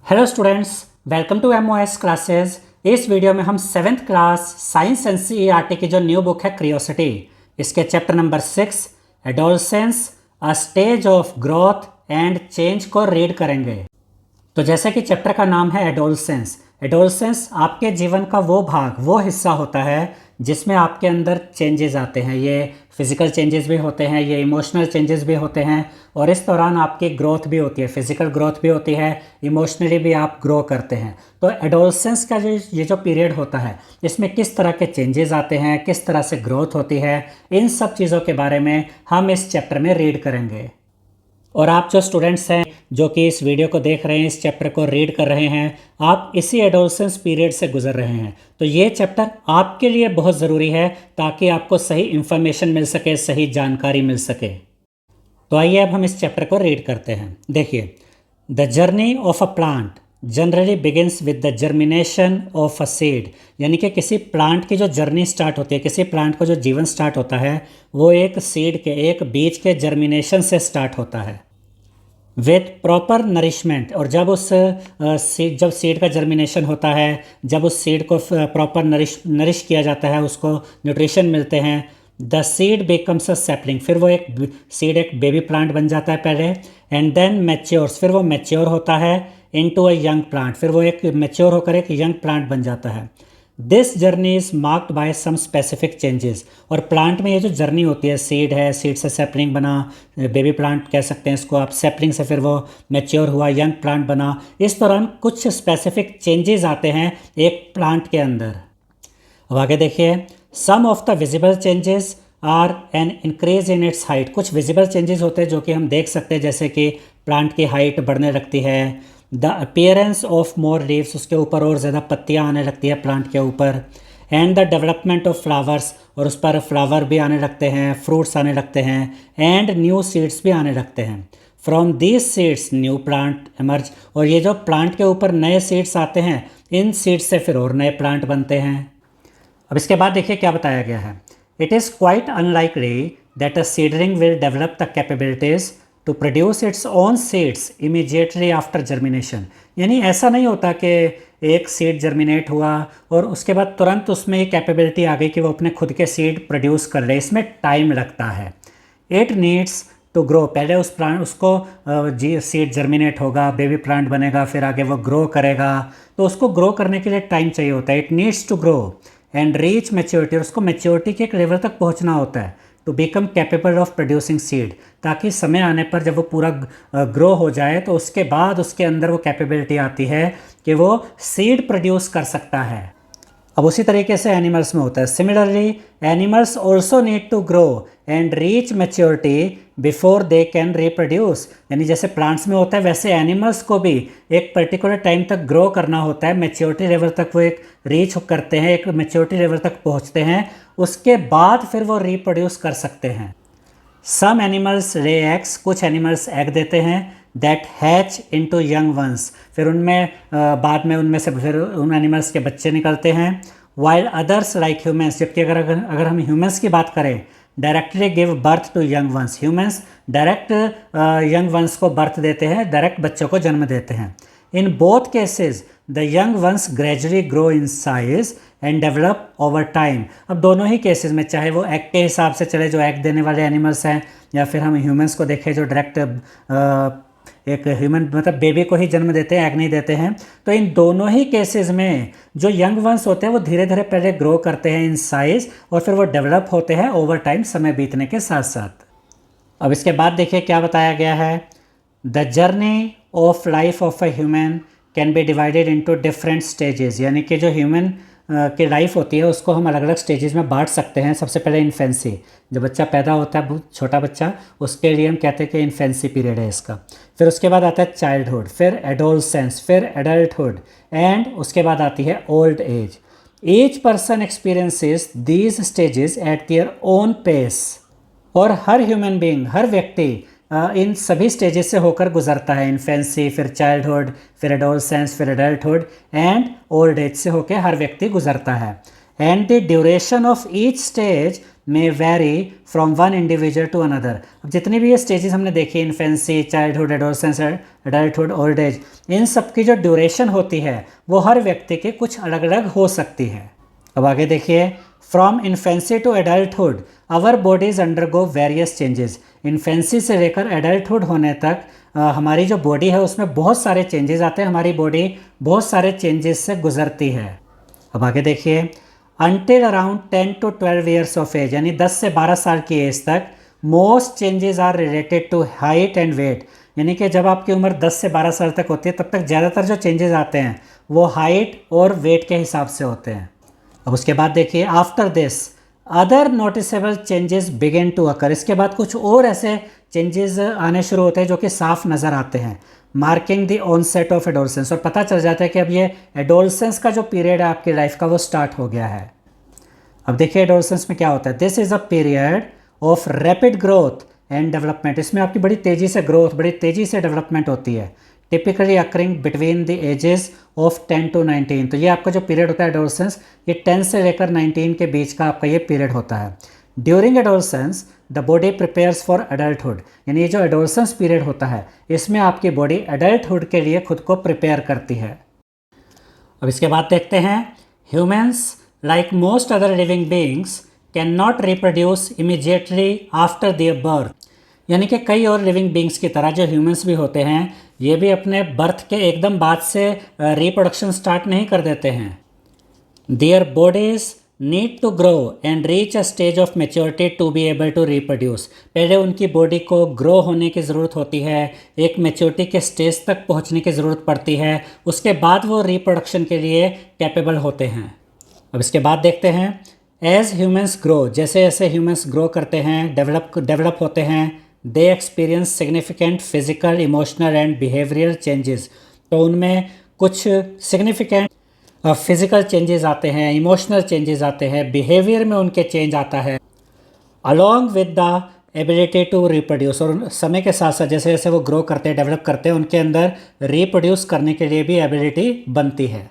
Hello students, welcome to MOS classes. इस video में हम 7th क्लास साइंस एनसीईआरटी की जो न्यू बुक है क्रियोसिटी, इसके chapter number 6 adolescence a stage of growth and change को रीड करेंगे। तो जैसे कि चैप्टर का नाम है एडोलसेंस, एडोलसेंस आपके जीवन का वो भाग, वो हिस्सा होता है जिसमें आपके अंदर चेंजेस आते हैं। ये फिजिकल चेंजेस भी होते हैं, ये इमोशनल चेंजेस भी होते हैं और इस दौरान आपकी ग्रोथ भी होती है, फिजिकल ग्रोथ भी होती है, इमोशनली भी आप ग्रो करते हैं। तो एडोलसेंस का ये जो पीरियड होता है, इसमें किस तरह के चेंजेस आते हैं, किस तरह से ग्रोथ होती है, इन सब चीज़ों के बारे में हम इस चैप्टर में रीड करेंगे। और आप जो स्टूडेंट्स हैं जो कि इस वीडियो को देख रहे हैं, इस चैप्टर को रीड कर रहे हैं, आप इसी एडोलसेंस पीरियड से गुजर रहे हैं। तो ये चैप्टर आपके लिए बहुत ज़रूरी है ताकि आपको सही इन्फॉर्मेशन मिल सके, सही जानकारी मिल सके। तो आइए अब हम इस चैप्टर को रीड करते हैं। देखिए, the journey of a plant generally begins with the germination of a seed. यानी कि किसी प्लांट की जो जर्नी स्टार्ट होती है, किसी प्लांट का जो जीवन स्टार्ट होता है, वो एक सीड के, एक बीज के जर्मिनेशन से स्टार्ट होता है विथ प्रॉपर नरिशमेंट। और जब उस जब सीड का जर्मिनेशन होता है, जब उस सीड को प्रॉपर नरिश किया जाता है, उसको न्यूट्रिशन मिलते हैं, the seed becomes a sapling. फिर वो एक सीड, एक बेबी प्लांट बन जाता है पहले, एंड देन मैच्योर्स, फिर वो मैच्योर होता है इनटू अ यंग प्लांट, फिर वो एक मैच्योर होकर एक यंग प्लांट बन जाता है। This journey is marked by some specific changes. और प्लांट में ये जो जर्नी होती है, सीड है, सीड से सैपलिंग बना, बेबी प्लांट कह सकते हैं इसको आप, सैपलिंग से फिर वो मैच्योर हुआ, यंग प्लांट बना, इस दौरान कुछ स्पेसिफिक चेंजेस आते हैं एक प्लांट के अंदर। अब आगे देखिए, some of the visible changes are an increase in its height. कुछ विजिबल चेंजेस होते हैं जो कि हम देख सकते हैं, जैसे कि प्लांट की हाइट बढ़ने लगती है, the appearance of more leaves, उसके ऊपर और ज़्यादा पत्तियाँ आने लगती है प्लांट के ऊपर, and the development of flowers, और उस पर फ्लावर भी आने लगते हैं, फ्रूट्स आने लगते हैं, एंड न्यू सीड्स भी आने लगते हैं। From these seeds new plant emerge. और ये जो प्लांट के ऊपर नए सीड्स आते हैं, इन सीड्स से फिर और नए प्लांट बनते हैं। अब इसके बाद देखिए क्या बताया गया है। It is quite unlikely that a seedling will develop the capabilities to produce its own seeds immediately after germination. यानी ऐसा नहीं होता कि एक सीड जर्मिनेट हुआ और उसके बाद तुरंत उसमें ये कैपेबिलिटी आ गई कि वो अपने खुद के सीड प्रोड्यूस कर ले। इसमें टाइम लगता है। इट नीड्स टू ग्रो, पहले उस प्लांट, उसको सीड जर्मिनेट होगा, बेबी प्लांट बनेगा, फिर आगे वो ग्रो करेगा, तो उसको ग्रो करने के लिए टाइम चाहिए होता है। It needs to grow and reach maturity, और उसको मैच्योरिटी के एक लेवल तक पहुंचना होता है, to become capable of producing seed, ताकि समय आने पर जब वो पूरा ग्रो हो जाए तो उसके बाद उसके अंदर वो कैपेबिलिटी आती है कि वो सीड प्रोड्यूस कर सकता है। अब उसी तरीके से एनिमल्स में होता है। Similarly animals also need to grow and reach maturity before they can reproduce. यानी जैसे प्लांट्स में होता है, वैसे एनिमल्स को भी एक पर्टिकुलर टाइम तक ग्रो करना होता है, मैच्योरिटी लेवल तक वो एक रीच करते हैं, एक मैच्योरिटी लेवल तक पहुंचते हैं, उसके बाद फिर वो रिप्रोड्यूस कर सकते हैं। सम एनिमल्स ले एग्स, कुछ एनिमल्स एग देते हैं, that hatch into young ones, फिर उनमें बाद में उनमें से फिर उन एनिमल्स के बच्चे निकलते हैं। वाइल अदर्स लाइक ह्यूमंस, जबकि अगर हम ह्यूमंस की बात करें, directly give birth to young ones, humans direct young ones को बर्थ देते हैं, डायरेक्ट बच्चों को जन्म देते हैं। In both cases the young ones gradually grow in size and develop over time. अब दोनों ही केसेस में, चाहे वो एग के हिसाब से चले जो एग देने वाले एनिमल्स हैं, या फिर हम ह्यूमंस को देखें जो डायरेक्ट एक ह्यूमन मतलब बेबी को ही जन्म देते हैं, एग नहीं देते हैं, तो इन दोनों ही केसेस में जो यंग वंस होते हैं वो धीरे धीरे पहले ग्रो करते हैं इन साइज, और फिर वो डेवलप होते हैं ओवर टाइम, समय बीतने के साथ साथ। अब इसके बाद देखिए क्या बताया गया है। The journey of life of a human can be divided into different stages. यानी कि जो ह्यूमन की लाइफ होती है उसको हम अलग अलग स्टेजेस में बांट सकते हैं। सबसे पहले इन्फेंसी, जब बच्चा पैदा होता है, छोटा बच्चा, उसके लिए हम कहते हैं कि इन्फेंसी पीरियड है इसका। फिर उसके बाद आता है चाइल्डहुड, फिर एडोलसेंस, फिर एडल्टहुड, एंड उसके बाद आती है old age. Each person experiences these stages at their own pace. और हर ह्यूमन बीइंग, हर व्यक्ति इन सभी स्टेजेस से होकर गुजरता है। इन्फेंसी, फिर चाइल्डहुड, फिर एडोलसेंस, फिर एडल्टहुड एंड ओल्ड एज से होकर हर व्यक्ति गुजरता है। And the duration of each stage may vary from one individual to another. अब जितनी भी ये स्टेजेस हमने देखी, infancy, childhood, adolescence, adulthood, old age, इन सब की जो ड्यूरेशन होती है वो हर व्यक्ति के कुछ अलग अलग हो सकती है। अब आगे देखिए, from infancy to adulthood our bodies undergo various changes. Infancy से लेकर एडल्टहुड होने तक हमारी जो बॉडी है उसमें बहुत सारे चेंजेस आते हैं, हमारी बॉडी बहुत सारे चेंजेस से गुजरती है। अब आगे देखिए, until around 10 to 12 years of age, यानी 10 से 12 साल की एज तक most changes are related to height and weight. यानी कि जब आपकी उम्र 10 से 12 साल तक होती है तब तक ज़्यादातर जो चेंजेस आते हैं वो हाइट और वेट के हिसाब से होते हैं। अब उसके बाद देखिए, after this other noticeable changes begin to occur. इसके बाद कुछ और ऐसे चेंजेस आने शुरू होते हैं जो कि साफ नज़र आते हैं, marking the onset of adolescence, और पता चल जाता है कि अब ये एडोलसेंस का जो पीरियड है आपकी लाइफ का वो स्टार्ट हो गया है। अब देखिए एडोलसेंस में क्या होता है, this is a period of rapid growth and development. इसमें आपकी बड़ी तेज़ी से ग्रोथ, बड़ी तेज़ी से डेवलपमेंट होती है, typically occurring between the ages of 10 to 19। तो ये आपका जो पीरियड होता है एडोलसेंस, ये 10 से लेकर 19 के बीच का आपका ये पीरियड होता है। During adolescence the body prepares for adulthood, यानी ये जो एडोलसेंस पीरियड होता है इसमें आपकी बॉडी एडल्टहुड के लिए खुद को प्रिपेयर करती है। अब इसके बाद देखते हैं, humans like most other living beings can not reproduce immediately after their birth. यानी कि कई और लिविंग बींग्स की तरह जो ह्यूमंस भी होते हैं ये भी अपने बर्थ के एकदम बाद से रिप्रोडक्शन स्टार्ट नहीं कर देते हैं। Their bodies need to grow and reach a stage of maturity to be able to reproduce. पहले उनकी बॉडी को ग्रो होने की ज़रूरत होती है, एक मेच्योरिटी के स्टेज तक पहुंचने की ज़रूरत पड़ती है, उसके बाद वो रिप्रोडक्शन के लिए कैपेबल होते हैं। अब इसके बाद देखते हैं, एज ह्यूमंस ग्रो, जैसे जैसे ह्यूमंस ग्रो करते हैं, डेवलप होते हैं, they experience significant physical, emotional and behavioural changes. तो उनमें कुछ सिग्निफिकेंट फिजिकल चेंजेस आते हैं, इमोशनल चेंजेस आते हैं, बिहेवियर में उनके चेंज आता है, along with the ability to reproduce. और समय के साथ साथ जैसे जैसे वो ग्रो करते हैं, डेवलप करते हैं, उनके अंदर रिप्रोड्यूस करने के लिए भी एबिलिटी बनती है।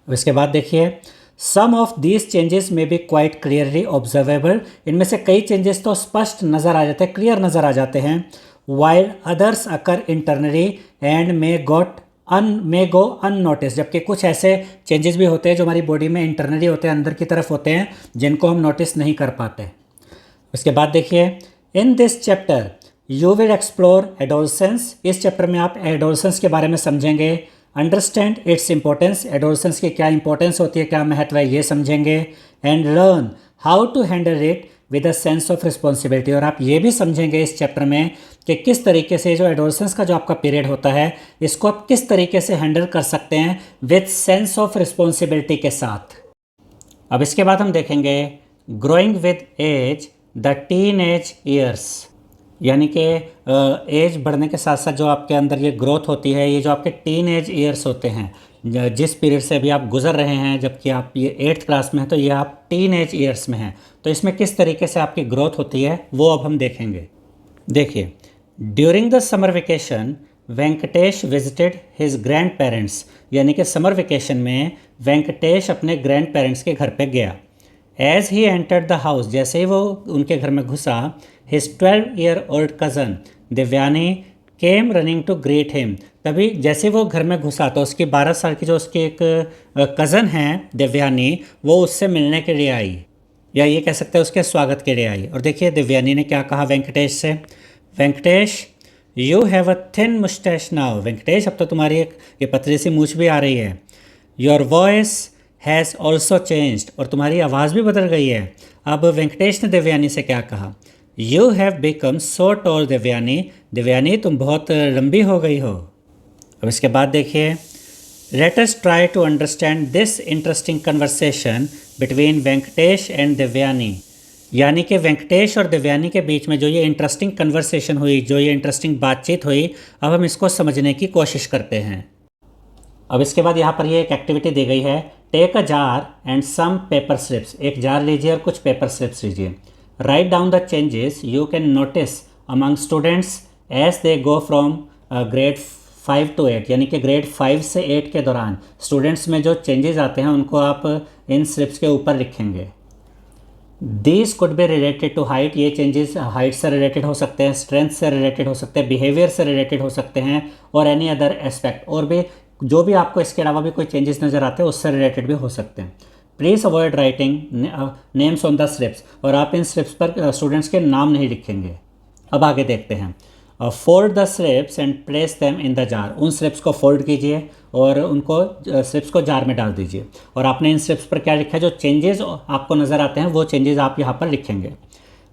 इसके बाद देखिए, सम ऑफ दीज चेंजेस में बी क्वाइट क्लियरली ऑब्जर्वेबल। इनमें से कई चेंजेस तो स्पष्ट नज़र आ जाते हैं, क्लियर नज़र आ जाते हैं। While others occur internally and may go unnoticed. जबकि कुछ ऐसे चेंजेस भी होते हैं जो हमारी बॉडी में इंटरनली होते हैं, अंदर की तरफ होते हैं, जिनको हम नोटिस नहीं कर पाते। उसके बाद देखिए, in this chapter you will explore adolescence. इस चैप्टर में आप एडोलसेंस के बारे में समझेंगे, अंडरस्टैंड इट्स इंपॉर्टेंस, एडोलसेंस की क्या इंपॉर्टेंस होती है, क्या महत्व है, ये समझेंगे, and learn how to handle it with a sense of responsibility. और आप ये भी समझेंगे इस चैप्टर में कि किस तरीके से जो एडोलसेंस का जो आपका पीरियड होता है इसको आप किस तरीके से हैंडल कर सकते हैं विद सेंस ऑफ रिस्पॉन्सिबिलिटी के साथ। अब इसके बाद हम देखेंगे, growing with age the teenage years. यानी कि एज बढ़ने के साथ साथ जो आपके अंदर ये ग्रोथ होती है, ये जो आपके टीन एज ईयर्स होते हैं, जिस पीरियड से अभी आप गुजर रहे हैं, जबकि आप ये 8th क्लास में हैं तो ये आप टीन एज ईयर्स में हैं, तो इसमें किस तरीके से आपकी ग्रोथ होती है वो अब हम देखेंगे। देखिए, during the summer vacation Venkatesh visited his grand parents. यानी कि समर वेकेशन में वेंकटेश अपने ग्रैंड पेरेंट्स के घर पे गया। As he entered the house, जैसे ही वो उनके घर में घुसा, his 12-year-old cousin Devyani came running to greet him. तभी जैसे वो घर में घुसा तो उसकी 12 साल की जो उसकी एक कज़न हैं देवयानी, वो उससे मिलने के लिए आई, या ये कह सकते हैं उसके स्वागत के लिए आई। और देखिए देवयानी ने क्या कहा वेंकटेश से, Venkatesh you have a thin moustache now. Venkatesh अब तो तुम्हारी एक ये पतली सी मूछ भी आ रही है। Your voice has also changed, और तुम्हारी आवाज़ भी बदल गई है। अब वेंकटेश ने देवयानी से क्या कहा, you have become so tall Devyani. Devyani तुम बहुत लंबी हो गई हो। अब इसके बाद देखिए, let us try to understand this interesting conversation between Venkatesh and Devyani. यानी कि वेंकटेश और देवयानी के बीच में जो ये इंटरेस्टिंग कन्वर्सेशन हुई, जो ये इंटरेस्टिंग बातचीत हुई, अब हम इसको समझने की कोशिश करते हैं। अब इसके बाद यहाँ पर ये एक एक्टिविटी दी गई है, take a jar and some paper slips. एक जार लीजिए और कुछ पेपर स्लिप्स लीजिए। Write down the changes you can notice among students as they go from grade 5 to 8। यानी कि ग्रेड 5 से 8 के दौरान स्टूडेंट्स में जो चेंजेस आते हैं उनको आप इन स्लिप्स के ऊपर लिखेंगे। This could be related to height, ये चेंजेस हाइट से रिलेटेड हो सकते हैं, स्ट्रेंथ से रिलेटेड हो सकते हैं, बिहेवियर से रिलेटेड हो सकते हैं, और एनी अदर एस्पेक्ट, और भी जो भी आपको इसके अलावा भी कोई चेंजेस नज़र आते हैं उससे रिलेटेड भी हो सकते हैं। Please avoid writing names on the slips, और आप इन स्लिप्स पर स्टूडेंट्स के नाम नहीं लिखेंगे। अब आगे देखते हैं। Fold the slips and place them in the jar, उन स्लिप्स को फोल्ड कीजिए और उनको स्लिप्स को जार में डाल दीजिए, और आपने इन स्लिप्स पर क्या लिखा है, जो चेंजेस आपको नज़र आते हैं वो चेंजेस आप यहाँ पर लिखेंगे।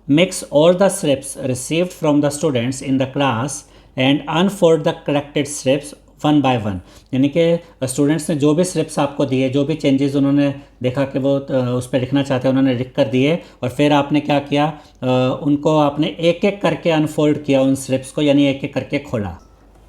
Mix all the slips received from the students in the class and unfold the collected slips one by one, यानी कि स्टूडेंट्स ने जो भी स्लिप्स आपको दिए, जो भी चेंजेस उन्होंने देखा कि वो उस पर लिखना चाहते हैं, उन्होंने लिख कर दिए, और फिर आपने क्या किया, उनको आपने एक एक करके अनफोल्ड किया उन स्लिप्स को, यानी एक एक करके खोला।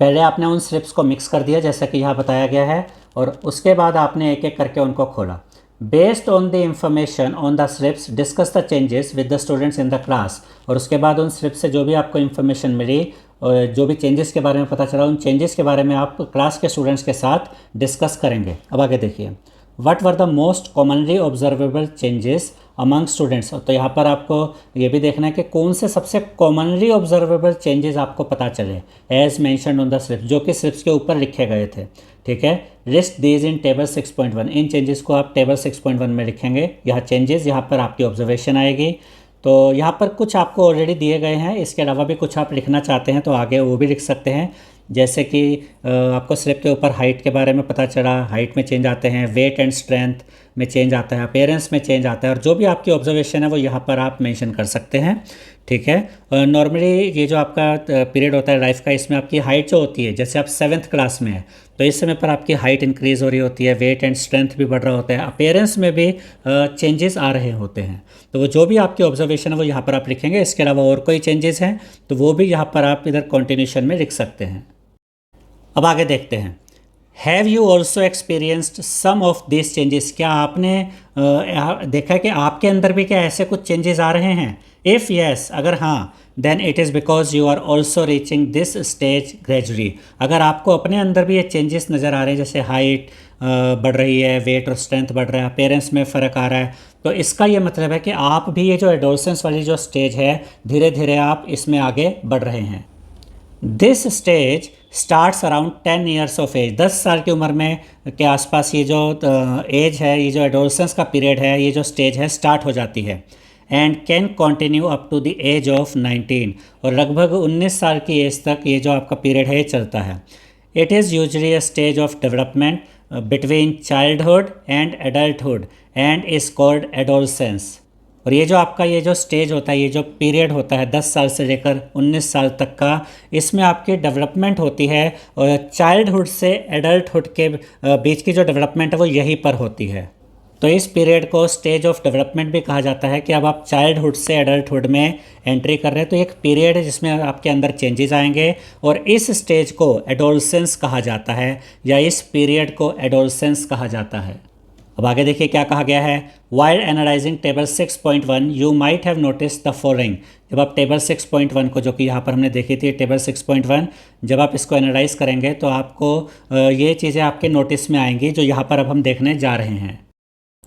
पहले आपने उन स्लिप्स को मिक्स कर दिया जैसा कि यहाँ बताया गया है, और उसके बाद आपने एक एक करके उनको खोला। Based on the information on the slips discuss the changes with the students in the class, और उसके बाद उन स्लिप्स से जो भी आपको इन्फॉर्मेशन मिली और जो भी चेंजेस के बारे में पता चला, उन चेंजेस के बारे में आप क्लास के स्टूडेंट्स के साथ डिस्कस करेंगे। अब आगे देखिए, what were the most commonly observable changes among students, तो यहाँ पर आपको ये भी देखना है कि कौन से सबसे कॉमनली ऑब्जर्वेबल चेंजेस आपको पता चले, as mentioned on the slips, जो कि स्लिप्स के ऊपर लिखे गए थे। ठीक है, list these in table 6.1, in changes को आप टेबल 6.1 में लिखेंगे। यहाँ चेंजेस, यहाँ पर आपकी ऑब्जर्वेशन आएगी। तो यहाँ पर कुछ आपको ऑलरेडी दिए गए हैं, इसके अलावा भी कुछ आप लिखना चाहते हैं तो आगे वो भी लिख सकते हैं। जैसे कि आपको स्लिप के ऊपर हाइट के बारे में पता चला, हाइट में चेंज आते हैं, वेट एंड स्ट्रेंथ में चेंज आता है, अपीयरेंस में चेंज आता है, और जो भी आपकी ऑब्जर्वेशन है वो यहाँ पर आप मेंशन कर सकते हैं। ठीक है, नॉर्मली ये जो आपका पीरियड होता है लाइफ का, इसमें आपकी हाइट जो होती है, जैसे आप 7th क्लास में है तो इस समय पर आपकी हाइट इंक्रीज़ हो रही होती है, वेट एंड स्ट्रेंथ भी बढ़ रहा होता है, अपीयरेंस में भी चेंजेस आ रहे होते हैं। तो वो जो भी आपकी ऑब्जर्वेशन है वो यहाँ पर आप लिखेंगे। इसके अलावा और कोई चेंजेस हैं तो वो भी यहाँ पर आप इधर कॉन्टिन्यूशन में लिख सकते हैं। अब आगे देखते हैं। Have you also experienced some of this changes, क्या आपने देखा कि आपके अंदर भी क्या ऐसे कुछ चेंजेस आ रहे हैं? इफ़ येस, अगर हाँ, then it is because you are also reaching this stage gradually. अगर आपको अपने अंदर भी ये चेंजेस नज़र आ रहे हैं, जैसे हाइट बढ़ रही है, वेट और स्ट्रेंथ बढ़ रहा है, अपीयरेंस में फ़र्क आ रहा है, तो इसका ये मतलब है कि आप भी ये जो एडोलसेंस वाली जो स्टेज है, धीरे धीरे आप इसमें आगे बढ़ रहे हैं। This stage starts around 10 years of age, 10 साल की उम्र में के आसपास ये जो एज है, ये जो एडोलसेंस का पीरियड है, ये जो स्टेज है स्टार्ट हो जाती है। And can continue up to the age of 19, और लगभग 19 साल की एज तक ये जो आपका पीरियड है ये चलता है। It is usually a stage of development between childhood and adulthood and is called adolescence. और ये जो आपका ये जो स्टेज होता है, ये जो पीरियड होता है 10 साल से लेकर 19 साल तक का, इसमें आपकी डेवलपमेंट होती है, और चाइल्डहुड से एडल्टहुड के बीच की जो डेवलपमेंट है वो यहीं पर होती है। तो इस पीरियड को स्टेज ऑफ डेवलपमेंट भी कहा जाता है कि अब आप चाइल्डहुड से एडल्टहुड में एंट्री कर रहे हैं। तो एक पीरियड है जिसमें आपके अंदर चेंजेस आएंगे, और इस स्टेज को एडोलसेंस कहा जाता है, या इस पीरियड को एडोलसेंस कहा जाता है। अब आगे देखिए क्या कहा गया है। While analysing table 6.1 you might have notice the following. जब आप टेबल 6.1 को, जो कि यहाँ पर हमने देखी थी टेबल 6.1, जब आप इसको एनालाइज करेंगे तो आपको ये चीज़ें आपके नोटिस में आएंगी जो यहाँ पर अब हम देखने जा रहे हैं।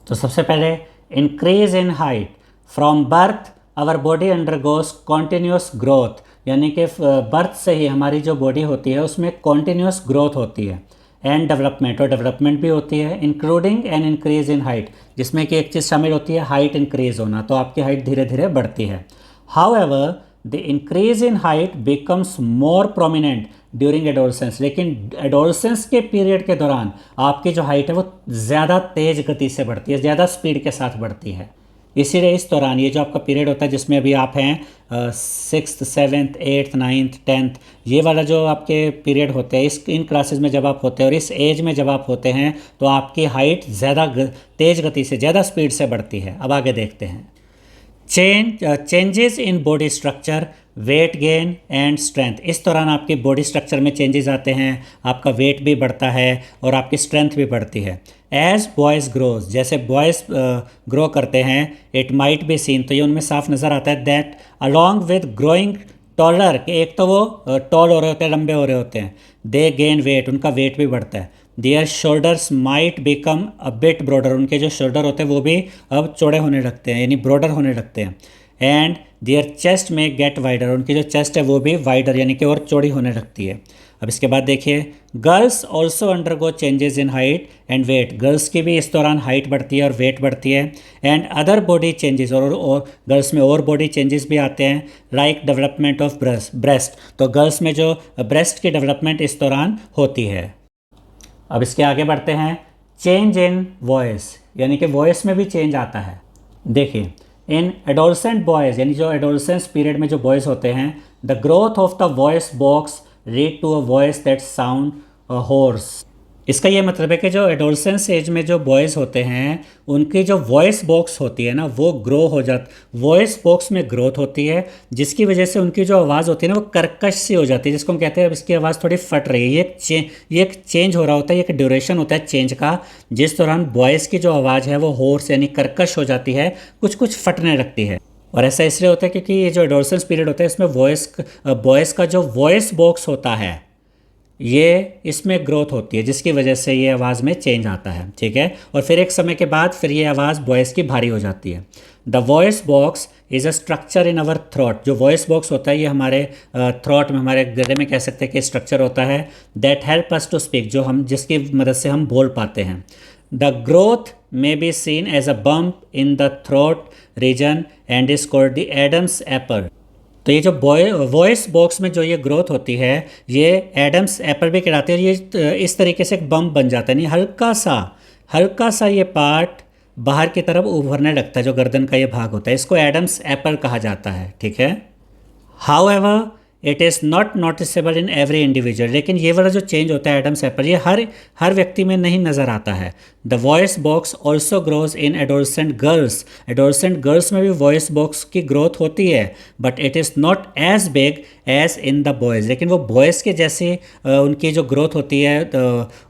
तो सबसे पहले, increase in height from birth our body undergoes continuous growth, यानी कि बर्थ से ही हमारी जो बॉडी होती है उसमें कॉन्टीन्यूस ग्रोथ होती है। एंड डेवलपमेंट, और डेवलपमेंट भी होती है, including N increase in height, जिसमें कि एक चीज़ शामिल होती है हाइट इंक्रीज होना, तो आपकी हाइट धीरे धीरे बढ़ती है। However the increase in height becomes more prominent during adolescence, लेकिन एडोलसेंस के पीरियड के दौरान आपकी जो हाइट है वो ज़्यादा तेज़ गति से बढ़ती है, ज़्यादा स्पीड के साथ बढ़ती है। इसीलिए इस दौरान ये जो आपका पीरियड होता है जिसमें अभी आप हैं 6th 7th 8th 9th 10th, ये वाला जो आपके पीरियड होते हैं, इन क्लासेस में जब आप होते हैं और इस एज में जब आप होते हैं तो आपकी हाइट ज़्यादा तेज़ गति से, ज़्यादा स्पीड से बढ़ती है। अब आगे देखते हैं। Changes in body structure, weight gain and strength, इस दौरान आपकी बॉडी स्ट्रक्चर में चेंजेस आते हैं, आपका वेट भी बढ़ता है और आपकी स्ट्रेंथ भी बढ़ती है। एज बॉयज़ ग्रोज, जैसे बॉयज़ ग्रो करते हैं, इट माइट बी सीन, तो ये उनमें साफ नज़र आता है, that along with growing taller, कि एक तो वो टॉल हो रहे होते हैं, लंबे हो रहे होते हैं, दे गेन वेट, उनका वेट भी बढ़ता है। Their shoulders might become a bit broader, उनके जो शोल्डर होते हैं वो भी अब चौड़े होने लगते हैं, यानी ब्रॉडर होने लगते हैं। एंड देयर चेस्ट में गेट वाइडर, उनकी जो चेस्ट है वो भी वाइडर यानी कि और चौड़ी होने लगती है। अब इसके बाद देखिए, girls also undergo changes in height and weight, girls की भी इस दौरान हाइट बढ़ती है और वेट बढ़ती है। एंड अदर बॉडी चेंजेस, और गर्ल्स में और बॉडी चेंजेस भी आते हैं, लाइक डेवलपमेंट ऑफ ब्रेस्ट, तो गर्ल्स में जो ब्रेस्ट की डेवलपमेंट इस दौरान होती है। अब इसके आगे बढ़ते हैं, चेंज इन वॉइस, यानी कि वॉइस में भी चेंज आता है। देखिए, इन एडोलसेंट बॉयज़, यानी जो एडोलसेंस पीरियड में जो बॉयज़ होते हैं, the growth of the voice box lead to a voice that sound hoarse. इसका ये मतलब है कि जो एडोलसेंस एज में जो बॉयज़ होते हैं उनकी जो वॉइस बॉक्स होती है ना वो ग्रो हो वॉइस बॉक्स में ग्रोथ होती है, जिसकी वजह से उनकी जो आवाज़ होती है ना वो कर्कश सी हो जाती है, जिसको हम कहते हैं अब इसकी आवाज़ थोड़ी फट रही है। ये एक चेंज हो रहा होता है, ये एक ड्यूरेशन होता है चेंज का, जिस दौरान बॉयज़ की जो आवाज़ है वो होर्स यानी कर्कश हो जाती है, कुछ कुछ फटने लगती है। और ऐसा इसलिए होता है क्योंकि ये जो एडोलसेंस पीरियड होता है इसमें बॉयज़ का जो वॉइस बॉक्स होता है ये इसमें ग्रोथ होती है, जिसकी वजह से ये आवाज़ में चेंज आता है। ठीक है, और फिर एक समय के बाद फिर ये आवाज़ वॉइस की भारी हो जाती है। The voice box is a structure in our throat, जो वॉइस बॉक्स होता है ये हमारे थ्रोट में, हमारे गले में कह सकते हैं कि स्ट्रक्चर होता है, that help us to speak, जो हम जिसकी मदद से हम बोल पाते हैं। The growth may be seen as a bump in the throat region and is called the Adam's apple। तो ये जो वॉइस बॉक्स में जो ये ग्रोथ होती है ये एडम्स एप्पल भी कहलाते हैं। ये इस तरीके से एक बम्प बन जाता है, नहीं हल्का सा ये पार्ट बाहर की तरफ उभरने लगता है, जो गर्दन का ये भाग होता है, इसको एडम्स एप्पल कहा जाता है। ठीक है, however it is not noticeable in every individual, लेकिन ये वाला जो चेंज होता है एडम्स एप्पल ये हर व्यक्ति में नहीं नज़र आता है। The voice box also grows in adolescent girls में भी वॉइस बॉक्स की ग्रोथ होती है, but it is not as big as in the boys, लेकिन वो बॉयज़ के जैसे उनकी जो ग्रोथ होती है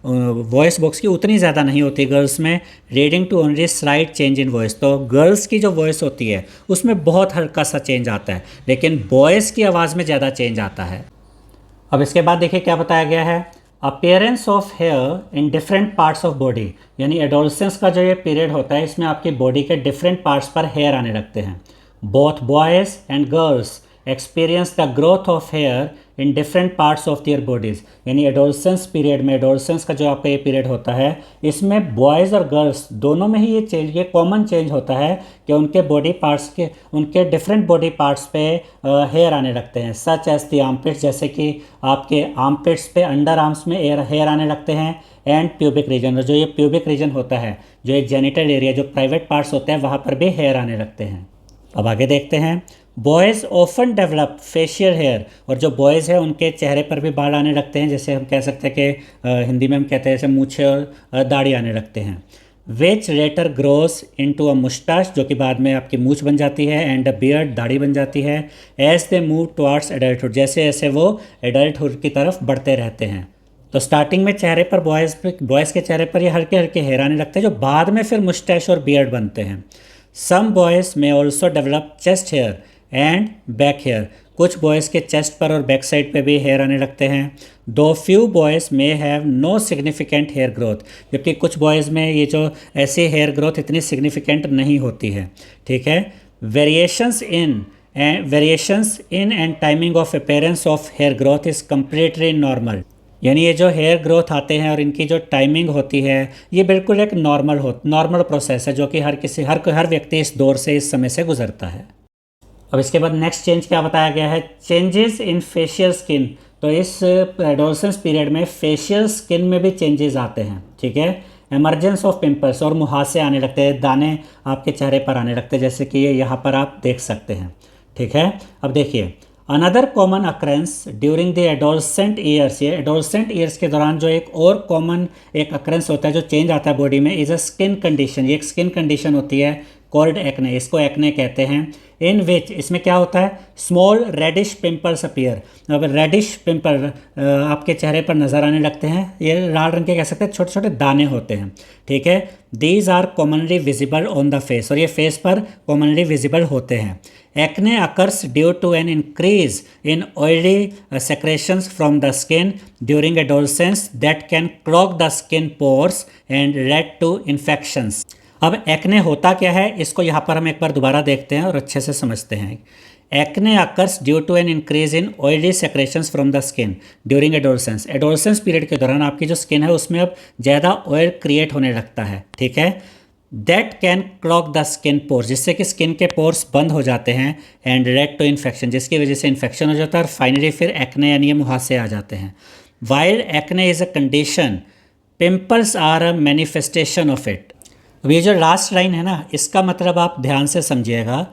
वॉइस बॉक्स की उतनी ज़्यादा नहीं होती गर्ल्स में, leading to only slight change in voice. तो गर्ल्स की जो वॉइस होती है उसमें बहुत हल्का सा चेंज आता है, लेकिन बॉयज़ की आवाज़ में ज़्यादा चेंज आता है। अब इसके बाद देखिए क्या बताया गया है, appearance of here in different parts of body, यानी एडोलसेंस का जो ये पीरियड होता है इसमें आपकी बॉडी के डिफरेंट पार्ट्स पर हेयर आने लगते हैं। Both boys and girls experience the growth of here in different parts of their bodies, यानी एडोलसेंस पीरियड में, एडोलसेंस का जो आपका ये पीरियड होता है इसमें बॉयज़ और गर्ल्स दोनों में ही ये कॉमन चेंज होता है कि उनके बॉडी पार्ट्स के, उनके डिफरेंट बॉडी पार्ट्स पे हेयर आने लगते हैं, सच एज द आर्मपिट्स, जैसे कि आपके आर्मपिट्स पे, अंडर आर्म्स में हेयर आने लगते हैं, एंड प्यूबिक रीजन, और जो ये प्यूबिक रीजन होता है, जो ये जेनिटल एरिया, जो प्राइवेट पार्ट्स होते हैं वहाँ पर भी हेयर आने लगते हैं। अब आगे देखते हैं, boys often develop facial hair, और जो बॉयज़ हैं उनके चेहरे पर भी बाल आने लगते हैं, जैसे हम कह सकते हैं कि हिंदी में हम कहते हैं जैसे मूछें और दाढ़ी आने लगते हैं। विच लेटर ग्रोस इनटू अ मुस्टाच, जो कि बाद में आपकी मूछ बन जाती है, एंड अ बियर्ड, दाढ़ी बन जाती है, as they move towards adulthood, जैसे जैसे वो एडल्टहुड की तरफ बढ़ते रहते हैं। तो स्टार्टिंग में चेहरे पर बॉयज़ के चेहरे पर ये हल्के हल्के हेयर आने लगते हैं, जो बाद में फिर मुस्टैच और बियर्ड बनते हैं। सम बॉयज़ में also develop chest hair and back hair, कुछ बॉयज़ के चेस्ट पर और बैक साइड पे भी हेयर आने लगते हैं। दो फ्यू बॉयज़ में have no significant hair growth, जबकि कुछ बॉयज़ में ये जो ऐसी हेयर ग्रोथ इतनी सिग्निफिकेंट नहीं होती है। ठीक है, variations in and timing of appearance of hair growth is completely normal, यानी ये जो हेयर ग्रोथ आते हैं और इनकी जो टाइमिंग होती है ये बिल्कुल एक नॉर्मल प्रोसेस है, जो कि हर व्यक्ति इस दौर से, इस समय से गुजरता है। अब इसके बाद नेक्स्ट चेंज क्या बताया गया है, चेंजेस इन फेशियल स्किन। तो इस एडोलसेंस पीरियड में फेशियल स्किन में भी चेंजेस आते हैं। ठीक है, एमरजेंस ऑफ पिंपल्स, और मुहासे आने लगते हैं, दाने आपके चेहरे पर आने लगते हैं, जैसे कि यहाँ पर आप देख सकते हैं। ठीक है, अब देखिए, another common occurrence during the adolescent years, ये एडोलसेंट ईयर्स के दौरान जो एक और कॉमन एक अक्रेंस होता है, जो चेंज आता है बॉडी में, इज़ अ स्किन कंडीशन। ये एक स्किन कंडीशन होती है कॉल्ड एक्ने, इसको एक्ने कहते हैं। इन विच, इसमें क्या होता है, स्मॉल रेडिश पिंपल्स अपीयर, अब रेडिश पिंपल आपके चेहरे पर नज़र आने लगते हैं, ये लाल रंग के कह सकते हैं, छोटे छोटे दाने होते हैं। ठीक है, these are commonly visible on the face, और ये फेस पर कॉमनली विजिबल होते हैं। Acne occurs due to an increase in oily secretions from the skin during adolescence that can clog the skin pores and lead to infections। अब acne होता क्या है, इसको यहाँ पर हम एक बार दोबारा देखते हैं और अच्छे से समझते हैं। Acne occurs due to an increase in oily secretions from the skin during adolescence. Adolescence period के दौरान आपकी जो स्किन है उसमें अब ज़्यादा ऑयल क्रिएट होने लगता है, ठीक है। That can clog the skin pores, जिससे कि स्किन के पोर्स बंद हो जाते हैं, एंड लेड टू इन्फेक्शन, जिसकी वजह से इन्फेक्शन हो जाता है और फाइनली फिर एक्ने यानी ये मुहासे आ जाते हैं। While acne is a condition, pimples are a manifestation of it. अब ये जो लास्ट लाइन है ना, इसका मतलब आप ध्यान से समझिएगा।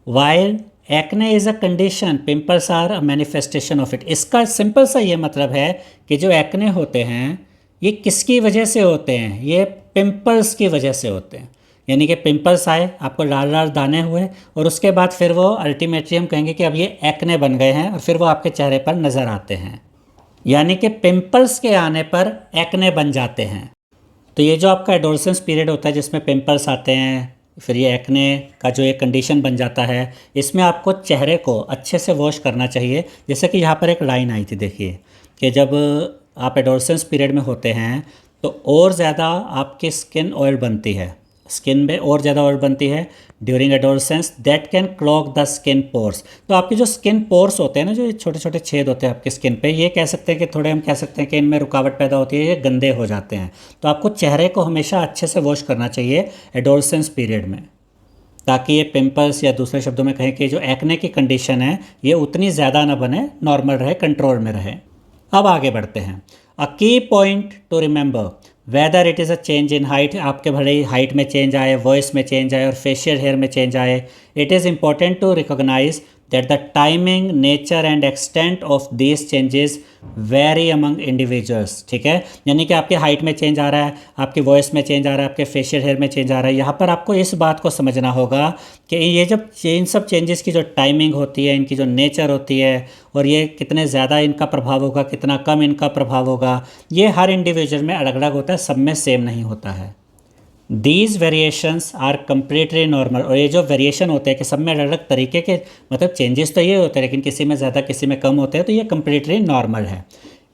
While acne is a condition, pimples are a manifestation of it. इसका सिंपल सा ये मतलब है कि जो एक्ने होते हैं ये किसकी वजह से होते हैं, ये पिंपल्स की वजह से होते हैं। यानी कि पिंपल्स आए, आपको लाल लाल दाने हुए, और उसके बाद फिर वो अल्टीमेटली हम कहेंगे कि अब ये एक्ने बन गए हैं और फिर वो आपके चेहरे पर नज़र आते हैं। यानी कि पिंपल्स के आने पर एक्ने बन जाते हैं। तो ये जो आपका एडोलसेंस पीरियड होता है जिसमें पिंपल्स आते हैं, फिर ये एक्ने का जो एक कंडीशन बन जाता है, इसमें आपको चेहरे को अच्छे से वॉश करना चाहिए। जैसे कि यहाँ पर एक लाइन आई थी, देखिए कि जब आप एडोलसेंस पीरियड में होते हैं तो और ज़्यादा आपकी स्किन ऑयल बनती है, स्किन में और ज़्यादा ऑयल बनती है during adolescence, that can clog the skin pores. तो आपके जो स्किन पोर्स होते हैं ना, जो छोटे छोटे छेद होते हैं आपकी स्किन पे, ये कह सकते हैं कि थोड़े हम कह सकते हैं कि इनमें रुकावट पैदा होती है, ये गंदे हो जाते हैं। तो आपको चेहरे को हमेशा अच्छे से वॉश करना चाहिए एडोलसेंस पीरियड में, ताकि ये पिंपल्स या दूसरे शब्दों में कहें कि जो एक्ने की कंडीशन है ये उतनी ज़्यादा ना बने, नॉर्मल रहे, कंट्रोल में रहे। अब आगे बढ़ते हैं। A key point to remember, whether it is a change in height, आपके भले ही हाइट में चेंज आए, वॉइस में चेंज आए और फेशियल हेयर में चेंज आए, it is important to recognise that the timing, nature and extent of these changes vary among individuals. ठीक है, यानी कि आपके हाइट में चेंज आ रहा है, आपकी वॉइस में चेंज आ रहा है, आपके फेशियल हेयर में चेंज आ रहा है। यहाँ पर आपको इस बात को समझना होगा कि ये जब इन सब चेंजेस की जो टाइमिंग होती है, इनकी जो नेचर होती है, और ये कितने ज़्यादा इनका प्रभाव होगा, कितना कम इनका प्रभाव होगा, ये हर इंडिविजुअल में अलग अलग होता है, सब में सेम नहीं होता है। These variations are completely normal, और ये जो वेरिएशन होते हैं कि सब में अलग अलग तरीके के मतलब चेंजेस तो ये होते हैं, लेकिन किसी में ज़्यादा किसी में कम होते हैं, तो ये कम्प्लीटली नॉर्मल है।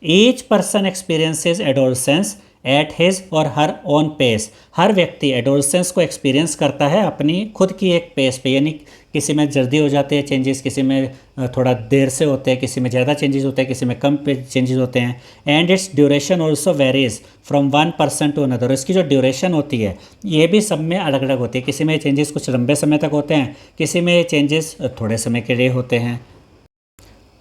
Each person experiences adolescence at his और हर ओन पेस, हर व्यक्ति एडोलसेंस को एक्सपीरियंस करता है अपनी खुद की एक पेस पे, यानी किसी में जल्दी हो जाते हैं चेंजेस, किसी में थोड़ा देर से होते हैं, किसी में ज़्यादा चेंजेस होते हैं, किसी में कम चेंजेस होते हैं। And its duration also varies from one person to another, इसकी जो ड्यूरेशन होती है ये भी सब में अलग अलग होती है। किसी में चेंजेस कुछ लंबे समय तक होते हैं, किसी में चेंजेस थोड़े समय के लिए होते हैं।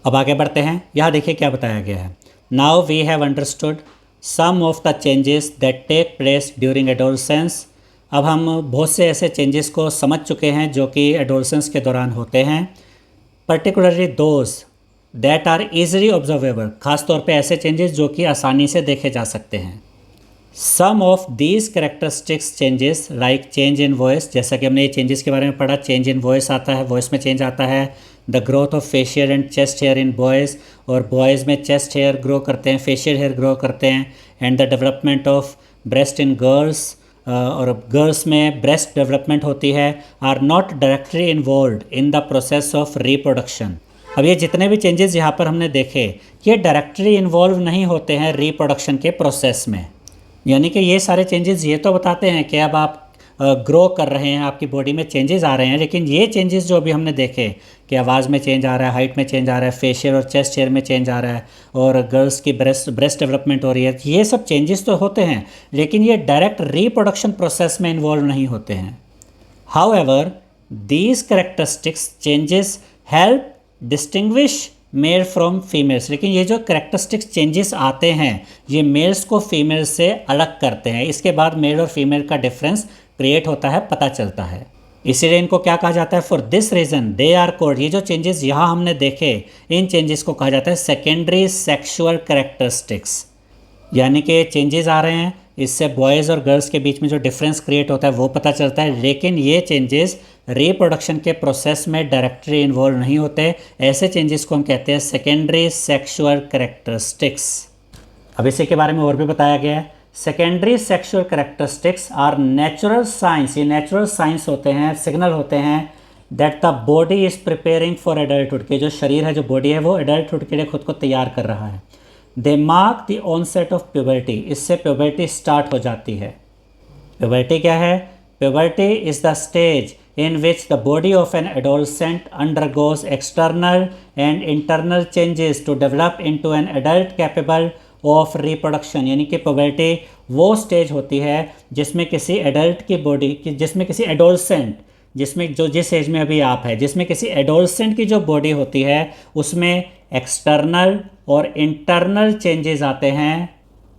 अब आगे बढ़ते हैं, यहाँ देखिए क्या बताया गया है। Now we have understood some of the changes that take place during adolescence. अब हम बहुत से ऐसे चेंजेस को समझ चुके हैं जो कि एडोलसेंस के दौरान होते हैं, particularly those that are easily observable, खासतौर पे ऐसे चेंजेस जो कि आसानी से देखे जा सकते हैं। Some of these characteristics changes like change in voice, जैसा कि हमने ये चेंजेस के बारे में पढ़ा, चेंज इन वॉइस आता है, वॉइस में चेंज आता है। The growth of facial and chest hair in boys, और बॉयज़ में चेस्ट हेयर ग्रो करते हैं, फेशियल हेयर ग्रो करते हैं। And the development of breast in girls, और गर्ल्स में ब्रेस्ट डेवलपमेंट होती है, are not directly involved in the process of reproduction. अब ये जितने भी चेंजेस यहाँ पर हमने देखे, ये डायरेक्टली इन्वॉल्व नहीं होते हैं रिप्रोडक्शन के प्रोसेस में। यानी कि ये सारे चेंजेस ये तो बताते हैं कि अब आप ग्रो कर रहे हैं, आपकी बॉडी में चेंजेस आ रहे हैं, लेकिन ये चेंजेस जो अभी हमने देखे कि आवाज़ में चेंज आ रहा है, हाइट में चेंज आ रहा है, फेशियल और चेस्ट हेयर में चेंज आ रहा है, और गर्ल्स की ब्रेस्ट डेवलपमेंट हो रही है, ये सब चेंजेस तो होते हैं, लेकिन ये डायरेक्ट रिप्रोडक्शन प्रोसेस में इन्वॉल्व नहीं होते हैं। However these characteristics changes help distinguish male from females, लेकिन ये जो कैरेक्टरिस्टिक्स चेंजेस आते हैं ये मेल्स को फीमेल्स से अलग करते हैं। इसके बाद मेल और फीमेल का डिफरेंस क्रिएट होता है, पता चलता है। इसीलिए इनको क्या कहा जाता है, for this reason they are called, ये जो चेंजेस यहाँ हमने देखे इन चेंजेस को कहा जाता है सेकेंडरी सेक्सुअल कैरेक्टरिस्टिक्स। यानी कि चेंजेस आ रहे हैं, इससे बॉयज़ और गर्ल्स के बीच में जो डिफरेंस क्रिएट होता है वो पता चलता है, लेकिन ये चेंजेस रिप्रोडक्शन के प्रोसेस में डायरेक्टली इन्वॉल्व नहीं होते। ऐसे चेंजेस को हम कहते हैं सेकेंडरी सेक्सुअल कैरेक्टरिस्टिक्स। अब इसी के बारे में और भी बताया गया है। Secondary sexual characteristics are natural signs, ये नेचुरल साइंस होते हैं, सिग्नल होते हैं that the body is preparing for adulthood, के जो शरीर है, जो बॉडी है, वो एडल्टहुड के लिए खुद को तैयार कर रहा है। They mark the onset of puberty, इससे प्यूबर्टी स्टार्ट हो जाती है। प्यूबर्टी क्या है? Puberty is the stage in which the body of an adolescent undergoes external and internal changes to develop into an adult capable of reproduction। यानी कि puberty वो stage होती है जिसमें किसी एडल्ट की बॉडी की, जिसमें किसी एडोलसेंट, जिसमें जो जिस एज में अभी आप है, जिसमें किसी एडोलसेंट की जो बॉडी होती है उसमें एक्सटर्नल और इंटरनल चेंजेस आते हैं।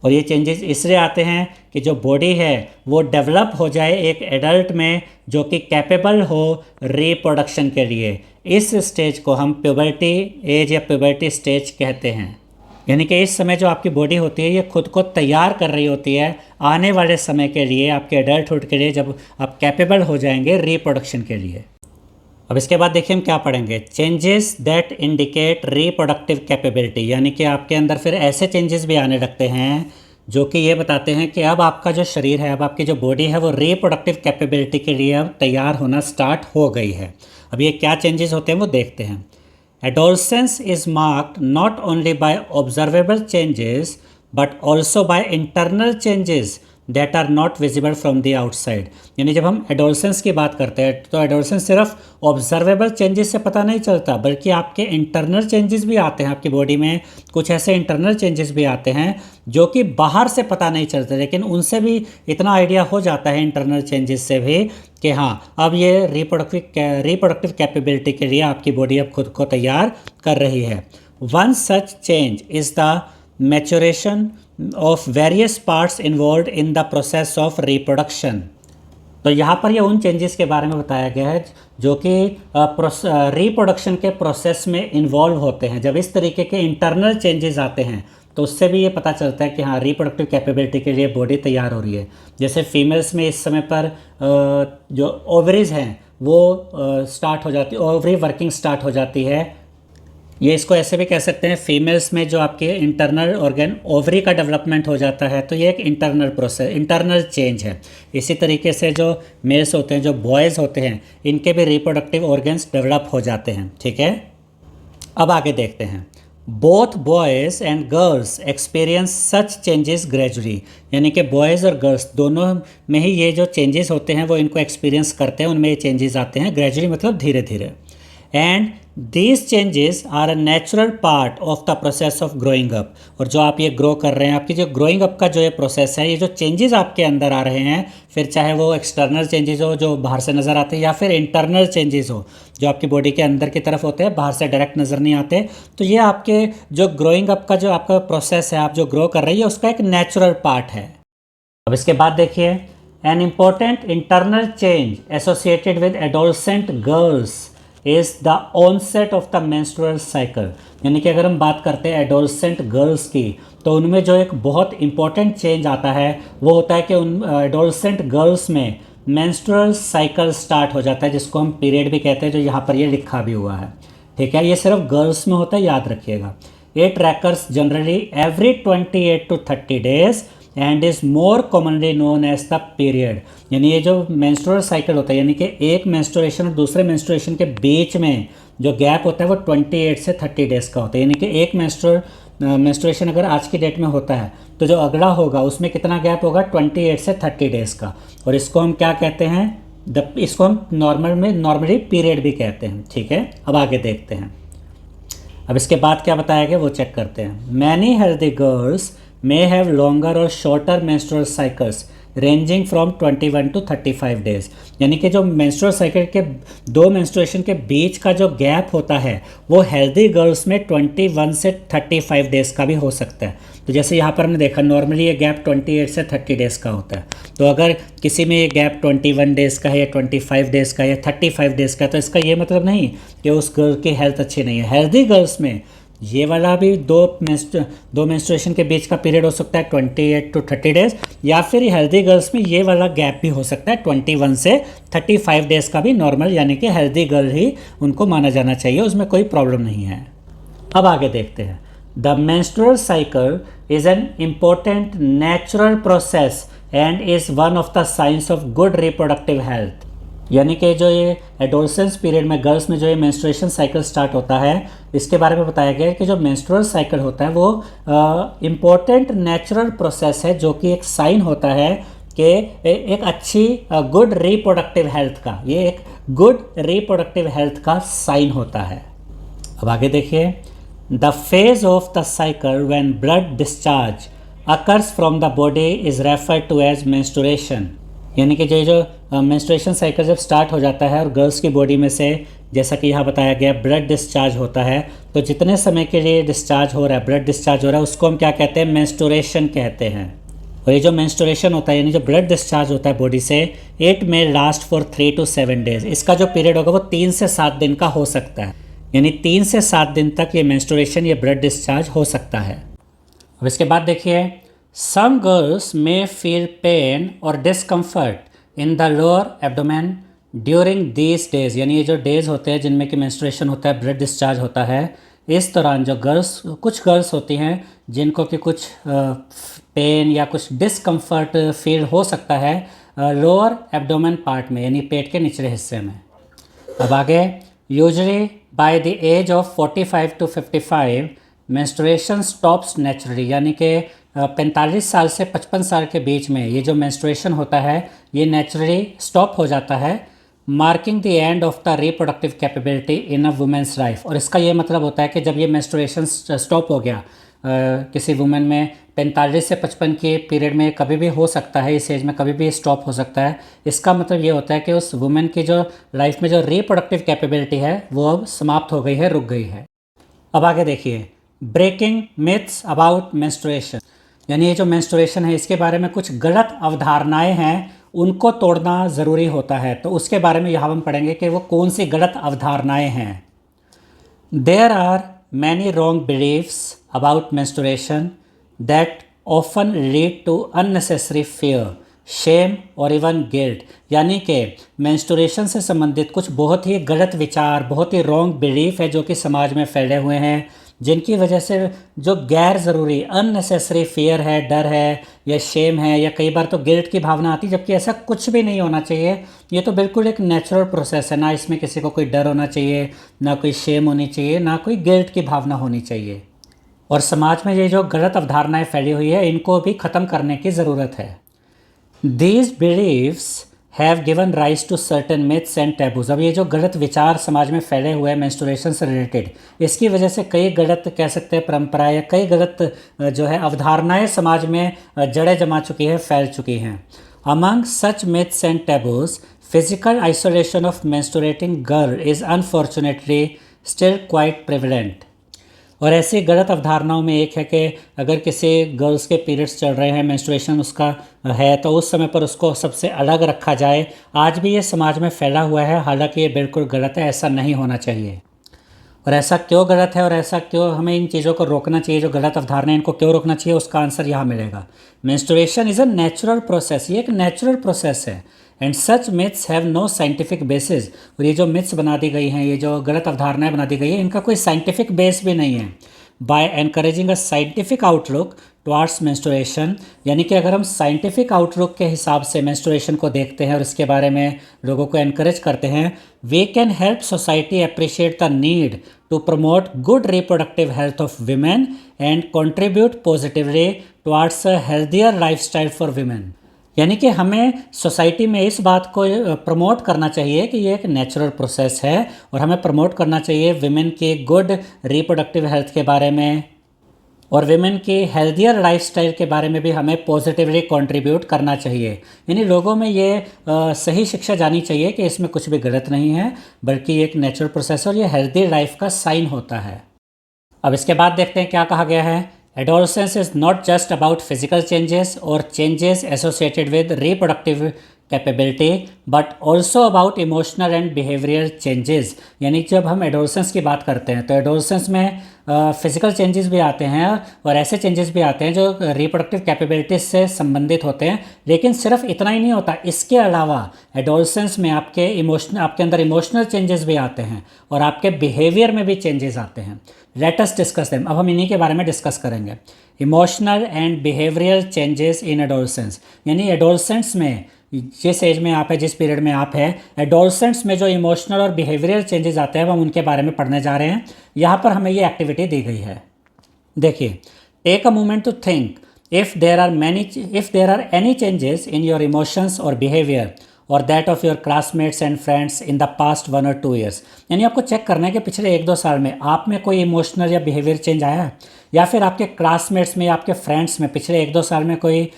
और ये चेंजेस इसलिए आते हैं कि जो बॉडी है वो डेवलप हो जाए एक एडल्ट में जो कि कैपेबल हो रिप्रोडक्शन के लिए। इस स्टेज को हम प्यूबर्टी एज या प्यूबर्टी स्टेज कहते हैं। यानी कि इस समय जो आपकी बॉडी होती है ये खुद को तैयार कर रही होती है आने वाले समय के लिए, आपके एडल्टहुड के लिए, जब आप कैपेबल हो जाएंगे रिप्रोडक्शन के लिए। अब इसके बाद देखिए हम क्या पढ़ेंगे, changes that indicate reproductive capability. यानी कि आपके अंदर फिर ऐसे चेंजेस भी आने लगते हैं जो कि ये बताते हैं कि अब आपका जो शरीर है, अब आपकी जो बॉडी है वो रिप्रोडक्टिव कैपेबिलिटी के लिए अब तैयार होना स्टार्ट हो गई है। अब ये क्या चेंजेस होते हैं वो देखते हैं। Adolescence is marked not only by observable changes but also by internal changes that are not visible from the outside. यानी जब हम एडोलसेंस की बात करते हैं तो एडोलसेंस सिर्फ ऑब्जर्वेबल चेंजेस से पता नहीं चलता, बल्कि आपके इंटरनल चेंजेस भी आते हैं। आपकी बॉडी में कुछ ऐसे इंटरनल चेंजेस भी आते हैं जो कि बाहर से पता नहीं चलते, लेकिन उनसे भी इतना आइडिया हो जाता है इंटरनल चेंजेस से भी कि हाँ अब ये रिप्रोडक्टिव कैपेबिलिटी के लिए आपकी बॉडी अब खुद को तैयार कर रही है। One such change is the maturation of various parts involve in the process of reproduction. तो यहाँ पर ये उन चेंजेस के बारे में बताया गया है जो कि रिप्रोडक्शन के प्रोसेस में इन्वॉल्व होते हैं। जब इस तरीके के इंटरनल चेंजेस आते हैं तो उससे भी ये पता चलता है कि हाँ रिप्रोडक्टिव कैपेबिलिटी के लिए बॉडी तैयार हो रही है। जैसे फीमेल्स में इस समय पर जो ओवरीज हैं वो स्टार्ट हो जाती है, ओवरी वर्किंग स्टार्ट हो जाती है। ये इसको ऐसे भी कह सकते हैं, फीमेल्स में जो आपके इंटरनल ऑर्गन ओवरी का डेवलपमेंट हो जाता है तो ये एक इंटरनल प्रोसेस, इंटरनल चेंज है। इसी तरीके से जो मेल्स होते हैं, जो बॉयज़ होते हैं, इनके भी रिप्रोडक्टिव ऑर्गन्स डेवलप हो जाते हैं। ठीक है, अब आगे देखते हैं। Both boys and girls experience such changes gradually. यानी कि बॉयज़ और गर्ल्स दोनों में ही ये जो चेंजेस होते हैं वो इनको एक्सपीरियंस करते हैं, उनमें ये चेंजेस आते हैं ग्रेजुअली, मतलब धीरे धीरे। And these changes are a natural part of the process of growing up. और जो आप ये ग्रो कर रहे हैं, आपकी जो ग्रोइंग अप का जो ये प्रोसेस है, ये जो चेंजेस आपके अंदर आ रहे हैं, फिर चाहे वो एक्सटर्नल चेंजेस हो जो बाहर से नज़र आते हैं या फिर इंटरनल चेंजेस हो जो आपकी बॉडी के अंदर की तरफ होते हैं, बाहर से डायरेक्ट नज़र नहीं आते, तो ये आपके जो ग्रोइंग अप का जो आपका प्रोसेस है, आप जो ग्रो कर रही है, उसका एक नेचुरल पार्ट है। अब इसके बाद देखिए, an important internal change associated with adolescent girls is the onset of the menstrual cycle. यानी कि अगर हम बात करते हैं एडोलसेंट गर्ल्स की तो उनमें जो एक बहुत इंपॉर्टेंट चेंज आता है वो होता है कि उन एडोलसेंट गर्ल्स में मेंस्ट्रुअल साइकिल स्टार्ट हो जाता है, जिसको हम पीरियड भी कहते हैं, जो यहाँ पर ये लिखा भी हुआ है। ठीक है, ये सिर्फ गर्ल्स में होता है, याद रखिएगा। It recurs generally every 28 to 30 days and is more commonly known as the period. यानी ये जो मेंस्ट्रुअल साइकिल होता है, यानी कि एक मेंस्ट्रुएशन और दूसरे मेंस्ट्रुएशन के बीच में जो गैप होता है वो 28 से 30 डेज़ का होता है। यानी कि एक मेंस्ट्रुएशन अगर आज की डेट में होता है तो जो अगला होगा उसमें कितना गैप होगा, 28 से 30 डेज़ का। और इसको हम क्या कहते हैं, इसको हम नॉर्मली पीरियड भी कहते हैं। ठीक है, अब आगे देखते हैं। अब इसके बाद क्या बताया गया वो चेक करते हैं। Many healthy girls may have longer or shorter menstrual cycles ranging from 21 to 35 days। यानी कि जो menstrual cycle के दो menstruation के बीच का जो गैप होता है वो healthy girls में 21 से 35 डेज़ का भी हो सकता है। तो जैसे यहाँ पर हमने देखा नॉर्मली ये गैप 28 से 30 डेज़ का होता है, तो अगर किसी में ये गैप 21 डेज़ का है या 25 डेज़ का या 35 डेज़ का, तो इसका ये मतलब नहीं कि उस गर्ल की हेल्थ अच्छी नहीं है। हेल्दी गर्ल्स में ये वाला भी दो मेंस्ट्रुएशन के बीच का पीरियड हो सकता है 28 to 30 डेज़, या फिर हेल्दी गर्ल्स में ये वाला गैप भी हो सकता है 21 से 35 डेज़ का भी नॉर्मल, यानी कि हेल्दी गर्ल ही उनको माना जाना चाहिए, उसमें कोई प्रॉब्लम नहीं है। अब आगे देखते हैं। The menstrual cycle is an important natural process and is one of the science of good reproductive health. यानी कि जो ये एडोलसेंस पीरियड में गर्ल्स में जो ये मेंस्ट्रुएशन साइकिल स्टार्ट होता है, इसके बारे में बताया गया है कि जो मेंस्ट्रुअल साइकिल होता है वो इम्पोर्टेंट नेचुरल प्रोसेस है, जो कि एक साइन होता है कि एक अच्छी गुड रिप्रोडक्टिव हेल्थ का, ये एक गुड रिप्रोडक्टिव हेल्थ का साइन होता है। अब आगे देखिए, the phase of the cycle when blood discharge occurs from the body is referred to as menstruation. यानी कि जो मेंस्ट्रुएशन साइकिल जब स्टार्ट हो जाता है और गर्ल्स की बॉडी में से, जैसा कि यहाँ बताया गया, ब्लड डिस्चार्ज होता है, तो जितने समय के लिए डिस्चार्ज हो रहा है, ब्लड डिस्चार्ज हो रहा है, उसको हम क्या कहते हैं? मेंस्ट्रुएशन कहते हैं। और ये जो मेंस्ट्रुएशन होता है, यानी जो ब्लड डिस्चार्ज होता है बॉडी से, इट में लास्ट फॉर 3 to 7 days। इसका जो पीरियड होगा वो 3 से 7 दिन का हो सकता है, यानी 3 से 7 दिन तक ये मेंस्ट्रुएशन, ये ब्लड डिस्चार्ज हो सकता है। अब इसके बाद देखिए, some girls may feel pain or discomfort in the lower abdomen during these days। यानी ये जो डेज होते हैं जिनमें कि मेंस्ट्रुएशन होता है, ब्लड डिस्चार्ज होता है, इस दौरान जो कुछ गर्ल्स होती हैं जिनको कि कुछ पेन या कुछ डिस्कम्फर्ट फील हो सकता है लोअर एब्डोमेन पार्ट में, यानी पेट के निचले हिस्से में। अब आगे, usually by the age of 45 to 55 menstruation stops naturally. यानी कि 45 साल से 55 साल के बीच में ये जो मेंस्ट्रुएशन होता है ये नेचुरली स्टॉप हो जाता है, marking the end of the reproductive capability in a women's life. और इसका ये मतलब होता है कि जब ये मेंस्ट्रुएशन स्टॉप हो गया किसी वुमेन में, 45 से 55 के पीरियड में कभी भी हो सकता है, इस एज में कभी भी स्टॉप हो सकता है, इसका मतलब ये होता है कि उस वुमेन की जो लाइफ में जो रिप्रोडक्टिव कैपेबिलिटी है वो अब समाप्त हो गई है, रुक गई है। अब आगे देखिए, ब्रेकिंग मिथ्स अबाउट मेंस्ट्रुएशन। यानी ये जो मेंस्ट्रुएशन है इसके बारे में कुछ गलत अवधारणाएं हैं, उनको तोड़ना ज़रूरी होता है। तो उसके बारे में यहाँ हम पढ़ेंगे कि वो कौन सी गलत अवधारणाएं हैं। There are many wrong beliefs about menstruation that often lead to unnecessary fear, shame और इवन गिल्ट। यानी कि मेंस्ट्रुएशन से संबंधित कुछ बहुत ही गलत विचार, बहुत ही रॉन्ग बिलीफ है जो कि समाज में फैले हुए हैं, जिनकी वजह से जो गैर ज़रूरी अननेसेसरी फियर है, डर है या शेम है, या कई बार तो गिल्ट की भावना आती है, जबकि ऐसा कुछ भी नहीं होना चाहिए। ये तो बिल्कुल एक नेचुरल प्रोसेस है, ना इसमें किसी को कोई डर होना चाहिए, ना कोई शेम होनी चाहिए, ना कोई गिल्ट की भावना होनी चाहिए। और समाज में ये जो गलत अवधारणाएं फैली हुई है इनको भी ख़त्म करने की ज़रूरत है। These beliefs have given rise to certain myths and taboos। अब ये जो गलत विचार समाज में फैले हुए हैं मेंस्ट्रुएशन से रिलेटेड, इसकी वजह से कई गलत कह सकते हैं परंपराएं या कई गलत जो है अवधारणाएं समाज में जड़ें जमा चुकी है, फैल चुकी हैं। Among such myths and taboos, physical isolation of menstruating girl is unfortunately still quite prevalent। और ऐसी गलत अवधारणाओं में एक है कि अगर किसी गर्ल्स के पीरियड्स चल रहे हैं, मेंस्ट्रुएशन उसका है, तो उस समय पर उसको सबसे अलग रखा जाए। आज भी ये समाज में फैला हुआ है, हालांकि ये बिल्कुल गलत है, ऐसा नहीं होना चाहिए। और ऐसा क्यों गलत है और ऐसा क्यों हमें इन चीज़ों को रोकना चाहिए, जो गलत अवधारणा इनको क्यों रोकना चाहिए, उसका आंसर यहाँ मिलेगा। Menstruation is a natural process, ये एक नेचुरल प्रोसेस है, and such myths have no scientific basis. और ये जो मिथ्स बना दी गई हैं, ये जो गलत अवधारणाएं बना दी गई है, इनका कोई साइंटिफिक बेस भी नहीं है। By encouraging a scientific outlook towards menstruation, यानी कि अगर हम साइंटिफिक आउटलुक के हिसाब से मेंस्ट्रुएशन को देखते हैं और इसके बारे में लोगों को एनकरेज करते हैं, we can help society appreciate the need to promote good reproductive health of women and contribute positively towards a healthier lifestyle for women. यानी कि हमें सोसाइटी में इस बात को प्रमोट करना चाहिए कि ये एक नेचुरल प्रोसेस है, और हमें प्रमोट करना चाहिए विमेन की गुड रिप्रोडक्टिव हेल्थ के बारे में, और विमेन की हेल्थियर लाइफस्टाइल के बारे में भी हमें पॉजिटिवली कंट्रीब्यूट करना चाहिए। यानी लोगों में ये सही शिक्षा जानी चाहिए कि इसमें कुछ भी गलत नहीं है, बल्कि ये एक नेचुरल प्रोसेस है और ये हेल्थी लाइफ का साइन होता है। अब इसके बाद देखते हैं क्या कहा गया है। Adolescence is not just about physical changes or changes associated with reproductive capability, but also about emotional and behavioral changes। यानी जब हम एडोलसेंस की बात करते हैं तो एडोलसेंस में फिजिकल चेंजेस भी आते हैं और ऐसे चेंजेस भी आते हैं जो रिप्रोडक्टिव कैपेबिलिटीज से संबंधित होते हैं। लेकिन सिर्फ इतना ही नहीं होता, इसके अलावा एडोलसेंस में आपके अंदर इमोशनल चेंजेस भी आते हैं और आपके बिहेवियर में भी चेंजेस आते हैं। Let us discuss them. अब हम इन्हीं के बारे में डिस्कस करेंगे। Emotional and behavioural changes in adolescence, यानी एडोलसेंस में जिस एज में आप है, जिस पीरियड में आप है, एडोलसेंट्स में जो इमोशनल और बिहेवियरल चेंजेस आते हैं हम उनके बारे में पढ़ने जा रहे हैं। यहाँ पर हमें ये एक्टिविटी दी गई है। देखिए, take a moment to think if there are any changes in your emotions or behavior और that of your classmates and friends in the past 1 और 2 ईयर्स। यानी आपको चेक करना है कि पिछले 1-2 साल में आप में कोई इमोशनल या बिहेवियर चेंज आया है, या फिर आपके क्लासमेट्स में या आपके फ्रेंड्स में पिछले 1-2 साल में कोई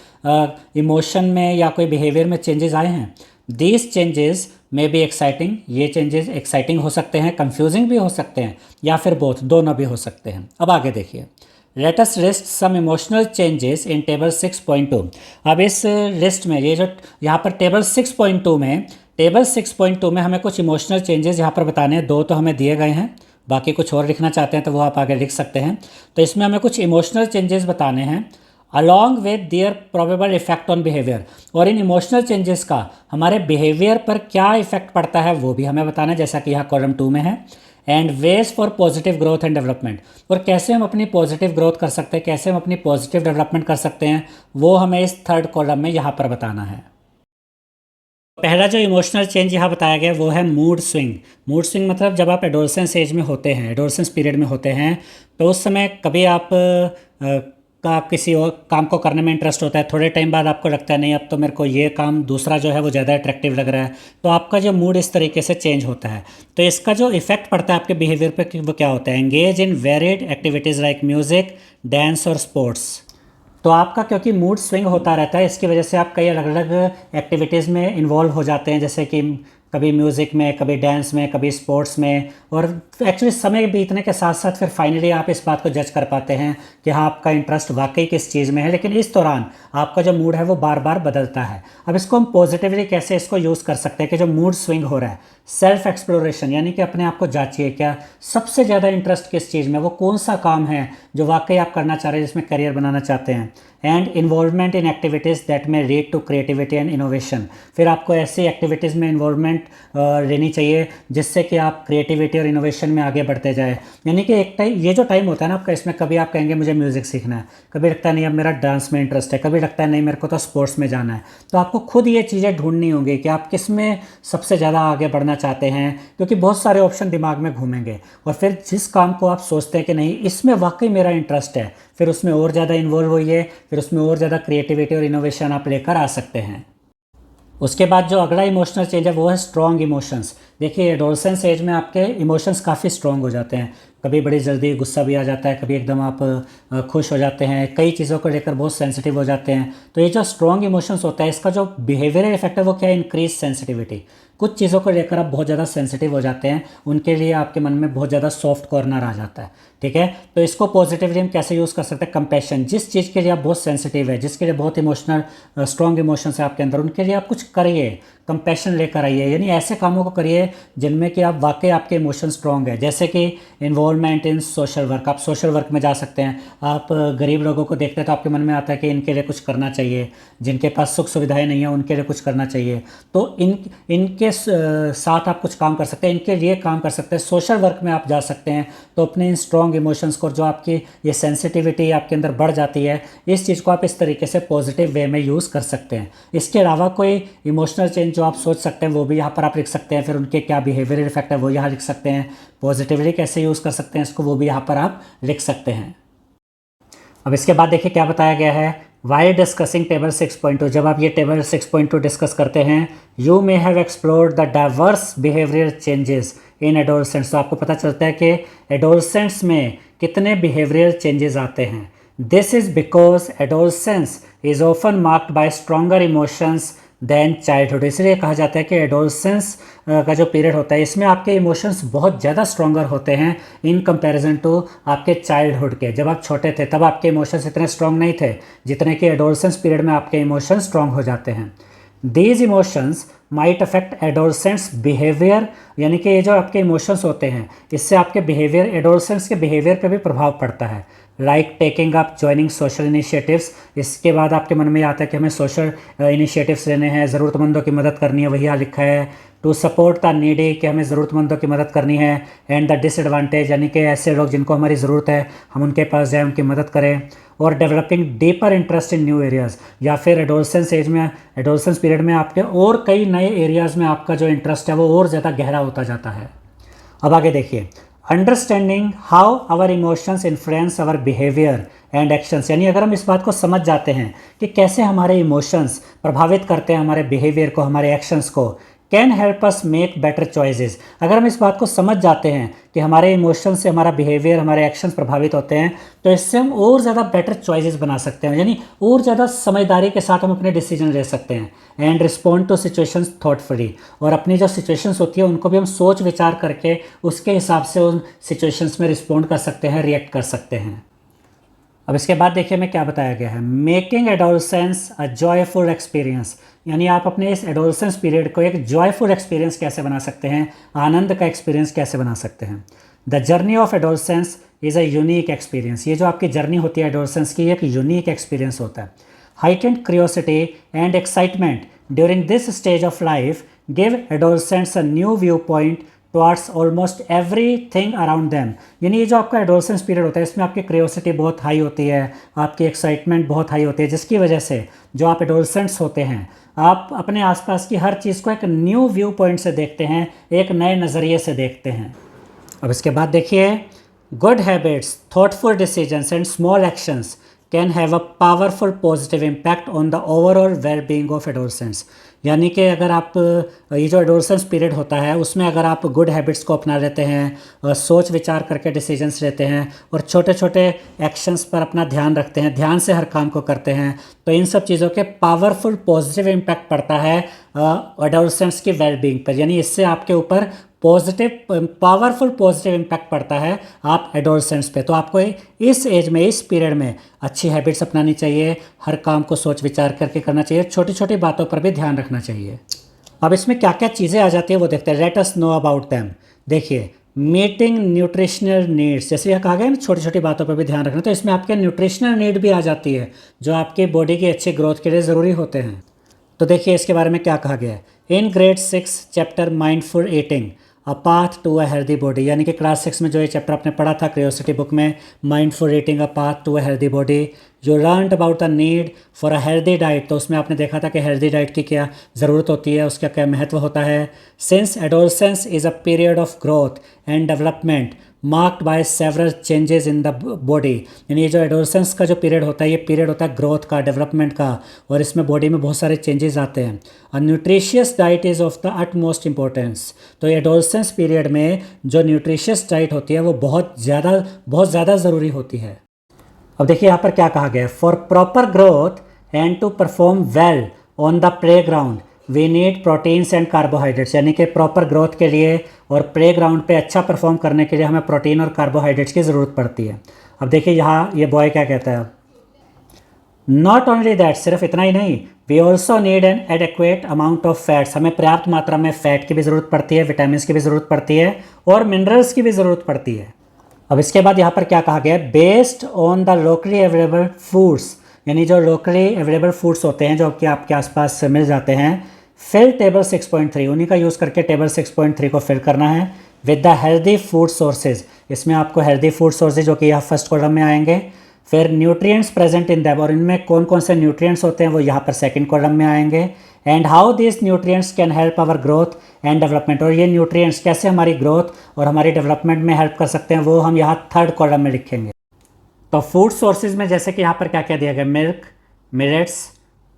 इमोशन में या कोई बिहेवियर में चेंजेस आए हैं। These changes may be exciting, ये चेंजेस एक्साइटिंग हो सकते हैं, कंफ्यूजिंग भी हो सकते हैं, या फिर बोथ, दोनों भी हो सकते हैं। अब आगे देखिए, let us list some emotional changes in table 6.2। अब इस लिस्ट में ये जो यहाँ पर टेबल 6.2 में हमें कुछ इमोशनल चेंजेस यहाँ पर बताने हैं। 2 तो हमें दिए गए हैं, बाकी कुछ और लिखना चाहते हैं तो वो आप आगे लिख सकते हैं। तो इसमें हमें कुछ इमोशनल चेंजेस बताने हैं along with their probable effect on behaviour, और इन इमोशनल चेंजेस का हमारे बिहेवियर पर क्या इफेक्ट पड़ता है वो भी हमें बताना है, जैसा कि यहाँ कॉलम 2 में है। And ways for positive growth and development, और कैसे हम अपनी पॉजिटिव ग्रोथ कर सकते हैं, कैसे हम अपनी पॉजिटिव डेवलपमेंट कर सकते हैं, वो हमें इस 3rd कॉलम में यहाँ पर बताना है। पहला जो इमोशनल चेंज यहाँ बताया गया वो है मूड स्विंग। मूड स्विंग मतलब जब आप एडोलसेंस एज में होते हैं, एडोलसेंस पीरियड में होते हैं, तो उस समय कभी आप का किसी और काम को करने में इंटरेस्ट होता है, थोड़े टाइम बाद आपको लगता है नहीं अब तो मेरे को ये काम दूसरा जो है वो ज़्यादा अट्रैक्टिव लग रहा है, तो आपका जो मूड इस तरीके से चेंज होता है। तो इसका जो इफेक्ट पड़ता है आपके बिहेवियर पे वो क्या होता है, engage in varied activities like music, dance और स्पोर्ट्स। तो आपका क्योंकि मूड स्विंग होता रहता है, इसकी वजह से आप कई अलग अलग एक्टिविटीज़ में इन्वॉल्व हो जाते हैं, जैसे कि कभी म्यूज़िक में, कभी डांस में, कभी स्पोर्ट्स में, और एक्चुअली समय बीतने के साथ साथ फिर फाइनली आप इस बात को जज कर पाते हैं कि हाँ आपका इंटरेस्ट वाकई किस चीज़ में है। लेकिन इस दौरान आपका जो मूड है वो बार बार बदलता है। अब इसको हम पॉजिटिवली कैसे इसको यूज़ कर सकते हैं कि जो मूड स्विंग हो रहा है, सेल्फ एक्सप्लोरेशन, यानी कि अपने आप को जांचिए क्या सबसे ज़्यादा इंटरेस्ट किस चीज़ में, वो कौन सा काम है जो वाकई आप करना चाह रहे हैं, जिसमें करियर बनाना चाहते हैं। And involvement in activities that में lead to creativity and innovation, फिर आपको ऐसी एक्टिविटीज़ में इन्वॉल्वमेंट लेनी चाहिए जिससे कि आप क्रिएटिविटी और इनोवेशन में आगे बढ़ते जाए। यानी कि एक टाइम ये जो टाइम होता है ना आपका, इसमें कभी आप कहेंगे मुझे म्यूज़िक सीखना है, कभी लगता है नहीं अब मेरा डांस में इंटरेस्ट है, कभी लगता है नहीं मेरे को तो स्पोर्ट्स में जाना है। तो आपको खुद ये चीज़ें ढूंढनी होंगी कि आप किस में सबसे ज़्यादा आगे बढ़ना चाहते हैं, क्योंकि बहुत सारे ऑप्शन दिमाग में घूमेंगे, और फिर जिस काम को आप सोचते हैं कि नहीं इसमें वाकई मेरा इंटरेस्ट है, फिर उसमें और ज़्यादा इन्वॉल्व होइए, फिर उसमें और ज़्यादा क्रिएटिविटी और इनोवेशन आप लेकर आ सकते हैं। उसके बाद जो अगला इमोशनल चेंज है वो है स्ट्रॉन्ग इमोशंस। देखिए एडोलसेंस एज में आपके इमोशंस काफ़ी स्ट्रॉन्ग हो जाते हैं, कभी बड़ी जल्दी गुस्सा भी आ जाता है, कभी एकदम आप खुश हो जाते हैं, कई चीज़ों को लेकर बहुत सेंसिटिव हो जाते हैं। तो ये जो स्ट्रॉन्ग इमोशंस होता है इसका जो बिहेवियरल इफेक्ट है वो क्या है, इंक्रीज सेंसिटिविटी। कुछ चीज़ों को लेकर आप बहुत ज़्यादा सेंसिटिव हो जाते हैं, उनके लिए आपके मन में बहुत ज़्यादा सॉफ्ट कॉर्नर आ जाता है। ठीक है, तो इसको पॉजिटिवली हम कैसे यूज़ कर सकते हैं, कंपैशन, जिस चीज़ के लिए आप बहुत सेंसिटिव है, जिसके लिए बहुत इमोशनल स्ट्रॉन्ग इमोशंस है आपके अंदर, उनके लिए आप कुछ करिए, कंपैशन लेकर आइए, यानी ऐसे कामों को करिए जिनमें कि आप वाकई आपके इमोशन स्ट्रॉन्ग है, जैसे कि इन्वॉल्वमेंट इन सोशल वर्क। आप सोशल वर्क में जा सकते हैं, आप गरीब लोगों को देखते हैं तो आपके मन में आता है कि इनके लिए कुछ करना चाहिए, जिनके पास सुख सुविधाएं नहीं है उनके लिए कुछ करना चाहिए, तो इनके साथ आप कुछ काम कर सकते हैं, इनके लिए काम कर सकते हैं, सोशल वर्क में आप जा सकते हैं। तो अपने इन स्ट्रॉन्ग इमोशंस को, जो आपकी ये सेंसिटिविटी आपके अंदर बढ़ जाती है, इस चीज़ को आप इस तरीके से पॉजिटिव वे में यूज़ कर सकते हैं। इसके अलावा कोई इमोशनल चेंज जो आप सोच सकते हैं वो भी यहाँ पर आप लिख सकते हैं, फिर उनके क्या बिहेवियरल इफेक्ट है वो यहाँ लिख सकते हैं, पॉजिटिवली कैसे यूज़ कर सकते हैं इसको वो भी यहाँ पर आप लिख सकते हैं। अब इसके बाद देखिए क्या बताया गया है, वाइल डिस्कसिंग टेबल 6.2, जब आप ये टेबल 6.2 डिस्कस करते हैं, you may have explored the diverse behavioural changes in adolescents. तो आपको पता चलता है कि एडोलसेंट्स में कितने बिहेवियरल चेंजेस आते हैं। This is because adolescence is often marked by stronger emotions than childhood. इसलिए कहा जाता है कि एडोलसेंस का जो पीरियड होता है इसमें आपके इमोशंस बहुत ज़्यादा स्ट्रॉन्गर होते हैं इन कंपैरिजन टू आपके चाइल्डहुड के। जब आप छोटे थे तब आपके इमोशंस इतने स्ट्रॉन्ग नहीं थे जितने कि एडोलसेंस पीरियड में आपके इमोशंस स्ट्रॉन्ग हो जाते हैं। These emotions might affect adolescents behaviour, यानी कि ये जो आपके इमोशंस होते हैं इससे आपके बिहेवियर, एडोलसेंट्स के बिहेवियर पे भी प्रभाव पड़ता है। Like taking up joining social initiatives. इसके बाद आपके मन में आता है कि हमें सोशल इनिशिएटिव्स लेने हैं, ज़रूरतमंदों की मदद करनी है, वही यहाँ लिखा है। टू सपोर्ट द नीडी, कि हमें ज़रूरतमंदों की मदद करनी है। एंड द डिसएडवांटेज, यानी कि ऐसे लोग जिनको हमारी ज़रूरत है हम उनके पास जाएँ, उनकी मदद करें। और developing deeper interest in new areas, या फिर एडोलसेंस एज में, एडोलसेंस पीरियड में आपके और कई नए एरियाज़ में आपका जो इंटरेस्ट है वो और ज़्यादा गहरा होता जाता है। अब आगे देखिए, understanding how our emotions influence our behaviour and actions, यानी अगर हम इस बात को समझ जाते हैं कि कैसे हमारे इमोशंस प्रभावित करते हैं हमारे बिहेवियर को, हमारे एक्शंस को, can help us make better choices. अगर हम इस बात को समझ जाते हैं कि हमारे इमोशन से हमारा बिहेवियर, हमारे एक्शंस प्रभावित होते हैं, तो इससे हम और ज़्यादा बेटर चॉइसेस बना सकते हैं, यानी और ज़्यादा समझदारी के साथ हम अपने डिसीजन ले सकते हैं। And respond to situations thoughtfully, और अपनी जो सिचुएशंस होती है उनको भी हम सोच विचार करके उसके हिसाब से उन सिचुएशंस में रिस्पॉन्ड कर सकते हैं, रिएक्ट कर सकते हैं। अब इसके बाद देखिए मैं क्या बताया गया है, मेकिंग एडोलसेंस अ जॉयफुल एक्सपीरियंस, यानी आप अपने इस एडोलसेंस पीरियड को एक जॉयफुल एक्सपीरियंस कैसे बना सकते हैं, आनंद का एक्सपीरियंस कैसे बना सकते हैं। The journey of adolescence is a unique experience, ये जो आपकी जर्नी होती है एडोलसेंस की, एक यूनिक एक्सपीरियंस होता है। Heightened curiosity and excitement during this stage of life give adolescents a new view point towards almost every thing around them, यानी ये जो आपका एडोलसेंस पीरियड होता है इसमें आपकी क्यूरियोसिटी बहुत हाई होती है, आपकी एक्साइटमेंट बहुत हाई होती है, जिसकी वजह से जो आप एडोलसेंट्स होते हैं आप अपने आसपास की हर चीज़ को एक न्यू व्यू पॉइंट से देखते हैं, एक नए नज़रिए से देखते हैं। अब इसके बाद देखिए, good habits, thoughtful decisions and small actions can have a powerful positive impact on the overall well being of adolescents, यानी कि अगर आप ये जो एडोलसेंस पीरियड होता है उसमें अगर आप गुड हैबिट्स को अपना लेते हैं, सोच विचार करके डिसीजंस लेते हैं और छोटे छोटे एक्शंस पर अपना ध्यान रखते हैं, ध्यान से हर काम को करते हैं, तो इन सब चीज़ों के पावरफुल पॉजिटिव इम्पैक्ट पड़ता है एडोलसेंट्स की वेल बीइंग पर, यानी इससे आपके ऊपर पावरफुल पॉजिटिव इम्पैक्ट पड़ता है आप एडोलसेंट्स पे। तो आपको इस एज में, इस पीरियड में अच्छी हैबिट्स अपनानी चाहिए, हर काम को सोच विचार करके करना चाहिए, छोटी छोटी बातों पर भी ध्यान रखना चाहिए। अब इसमें क्या क्या चीज़ें आ जाती है वो देखते हैं, let us know about them. देखिए, मीटिंग न्यूट्रिशनल नीड्स, जैसे यह कहा गया ना छोटी छोटी बातों पर भी ध्यान रखना, तो इसमें आपके न्यूट्रिशनल नीड भी आ जाती है जो आपकी बॉडी की अच्छी ग्रोथ के लिए ज़रूरी होते हैं। तो देखिए इसके बारे में क्या कहा गया है, in grade 6 chapter mindful eating a path to a healthy body, यानी कि क्लास 6 में जो ये चैप्टर आपने पढ़ा था क्यूरियोसिटी बुक में, mindful eating a path to a healthy body, जो learned about the need for a healthy diet, तो उसमें आपने देखा था कि हेल्दी डाइट की क्या ज़रूरत होती है, उसका क्या महत्व होता है। Since adolescence is a period of growth and development marked by several changes in the body, यानी ये जो एडोलसेंस का जो पीरियड होता है ये पीरियड होता है ग्रोथ का, डेवलपमेंट का, और इसमें बॉडी में बहुत सारे चेंजेस आते हैं। A nutritious diet is of the utmost importance, तो एडोलसेंस पीरियड में जो न्यूट्रिशियस डाइट होती है वो बहुत ज़्यादा ज़रूरी होती है। अब देखिए यहाँ पर क्या कहा गया है, for proper growth and to perform well on the playground we need proteins and carbohydrates, यानी कि प्रॉपर ग्रोथ के लिए और प्ले ग्राउंड पर अच्छा परफॉर्म करने के लिए हमें प्रोटीन और कार्बोहाइड्रेट्स की ज़रूरत पड़ती है। अब देखिए यहाँ ये बॉय क्या कहता है, नॉट ओनली दैट, सिर्फ इतना ही नहीं, we also need an adequate amount of fats, हमें पर्याप्त मात्रा में फैट की भी ज़रूरत पड़ती है, विटामिन की भी ज़रूरत पड़ती है और मिनरल्स की भी ज़रूरत पड़ती है। अब इसके बाद यहाँ पर क्या कहा गया है, based on the locally available foods, यानी जो लोकली अवेलेबल फूड्स होते हैं जो कि आपके आसपास मिल जाते हैं, फिल टेबल 6.3, उन्हीं का यूज़ करके टेबल 6.3 को फिल करना है with the healthy food sources, इसमें आपको हेल्दी फूड सोर्सेज जो कि यहाँ फर्स्ट कॉलम में आएंगे, फिर न्यूट्रिएंट्स प्रेजेंट इन दैम, और इनमें कौन कौन से न्यूट्रिएंट्स होते हैं वो यहाँ पर सेकंड कॉलम में आएंगे, and how this nutrients can help our growth and development, और ये न्यूट्रिएंट्स कैसे हमारी ग्रोथ और हमारी डेवलपमेंट में हेल्प कर सकते हैं वो हम यहाँ थर्ड कॉलम में लिखेंगे। तो फूड सोर्सेज में जैसे कि यहाँ पर क्या क्या दिया गया, milk, millets,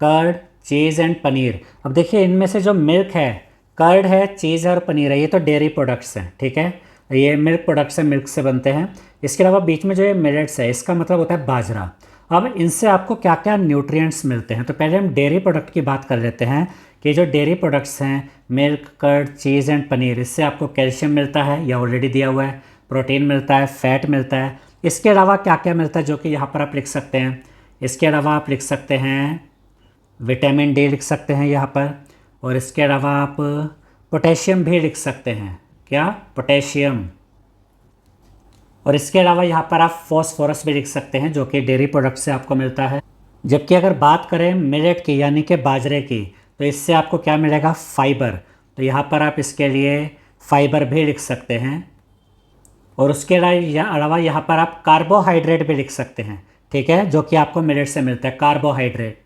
curd, cheese and paneer. अब देखिए इनमें से जो मिल्क है, कर्ड है, चीज़ है और पनीर है, ये तो डेयरी प्रोडक्ट्स हैं, ठीक है, ये मिल्क प्रोडक्ट्स हैं, मिल्क से बनते हैं। इसके अलावा बीच में जो ये मिलेट्स है इसका मतलब होता है बाजरा। अब इनसे आपको क्या क्या न्यूट्रिएंट्स मिलते हैं, तो पहले हम डेयरी प्रोडक्ट की बात कर लेते हैं कि जो डेयरी प्रोडक्ट्स हैं, milk, curd, cheese and paneer, इससे आपको कैल्शियम मिलता है, यह ऑलरेडी दिया हुआ है, प्रोटीन मिलता है, फैट मिलता है। इसके अलावा क्या क्या मिलता है जो कि यहाँ पर आप लिख सकते हैं, इसके अलावा आप लिख सकते हैं विटामिन डी लिख सकते हैं यहाँ पर, और इसके अलावा आप पोटेशियम भी लिख सकते हैं, क्या, पोटेशियम। और इसके अलावा यहाँ पर आप फॉस्फोरस भी लिख सकते हैं जो कि डेयरी प्रोडक्ट से आपको मिलता है। जबकि अगर बात करें मिलेट की यानी कि बाजरे की, तो इससे आपको क्या मिलेगा, फाइबर। तो यहाँ पर आप इसके लिए फाइबर भी लिख सकते हैं। और उसके अलावा यहाँ पर आप कार्बोहाइड्रेट भी लिख सकते हैं, ठीक है, जो कि आपको मिलेट से मिलता है, कार्बोहाइड्रेट।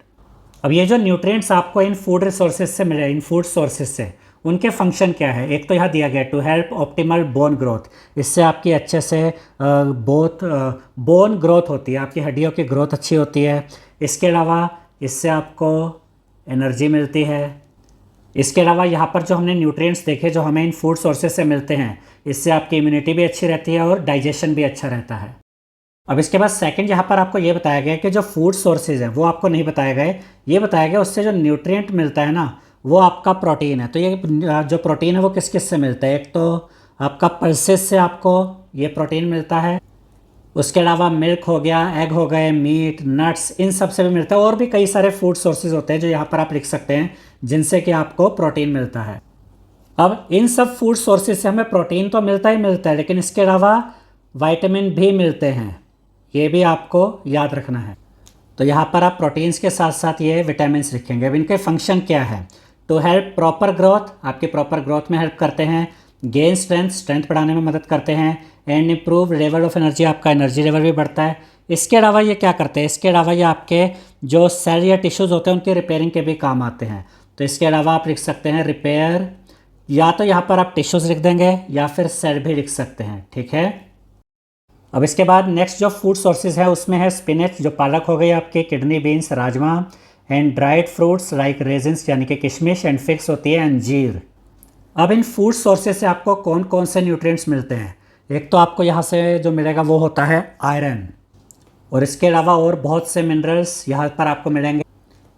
अब ये जो न्यूट्रिएंट्स आपको इन फूड रिसोर्सेज से मिले, इन फूड सोर्सेज से, उनके फंक्शन क्या है। एक तो यहाँ दिया गया to help optimal bone growth, इससे आपकी अच्छे से बोन ग्रोथ होती है, आपकी हड्डियों की ग्रोथ अच्छी होती है। इसके अलावा इससे आपको एनर्जी मिलती है। इसके अलावा यहाँ पर जो हमने न्यूट्रिएंट्स देखे जो हमें इन फूड सोर्सेज से मिलते हैं, इससे आपकी इम्यूनिटी भी अच्छी रहती है और डाइजेशन भी अच्छा रहता है। अब इसके बाद सेकंड यहाँ पर आपको ये बताया गया कि जो फूड सोर्सेज हैं वो आपको नहीं बताए गए, ये बताया गया उससे जो न्यूट्रिएंट मिलता है ना, वो आपका प्रोटीन है। तो ये जो प्रोटीन है वो किस किस से मिलता है। एक तो आपका पल्सेस से आपको ये प्रोटीन मिलता है। उसके अलावा मिल्क हो गया, एग हो गए, मीट, नट्स, इन सब से भी मिलता है। और भी कई सारे फूड सोर्सेज होते हैं जो यहाँ पर आप लिख सकते हैं जिनसे कि आपको प्रोटीन मिलता है। अब इन सब फूड सोर्सेज से हमें प्रोटीन तो मिलता ही मिलता है, लेकिन इसके अलावा विटामिन भी मिलते हैं, ये भी आपको याद रखना है। तो यहाँ पर आप प्रोटीन्स के साथ साथ ये विटामिन्स लिखेंगे। अब इनके फंक्शन क्या है। टू हेल्प प्रॉपर ग्रोथ, आपकी प्रॉपर ग्रोथ में हेल्प करते हैं। गेन स्ट्रेंथ, स्ट्रेंथ बढ़ाने में मदद करते हैं। And improve level of energy, आपका एनर्जी लेवल भी बढ़ता है। इसके अलावा ये क्या करते हैं, इसके अलावा ये आपके जो सेल या टिश्यूज़ होते हैं उनके रिपेयरिंग के भी काम आते हैं। तो इसके अलावा आप लिख सकते हैं रिपेयर, या तो यहाँ पर आप टिश्यूज़ लिख देंगे या फिर सेल भी लिख सकते हैं, ठीक है। अब इसके बाद नेक्स्ट जो फूड सोर्सेज है उसमें है स्पिनच, जो पालक हो गई आपके, kidney beans, rajma, and dried fruits like resins यानी कि किशमिश, एंड फिक्स होती है अंजीर। अब इन फूड सोर्सेज से आपको कौन कौन से न्यूट्रिएंट्स मिलते हैं। एक तो आपको यहाँ से जो मिलेगा वो होता है आयरन, और इसके अलावा और बहुत से मिनरल्स यहाँ पर आपको मिलेंगे।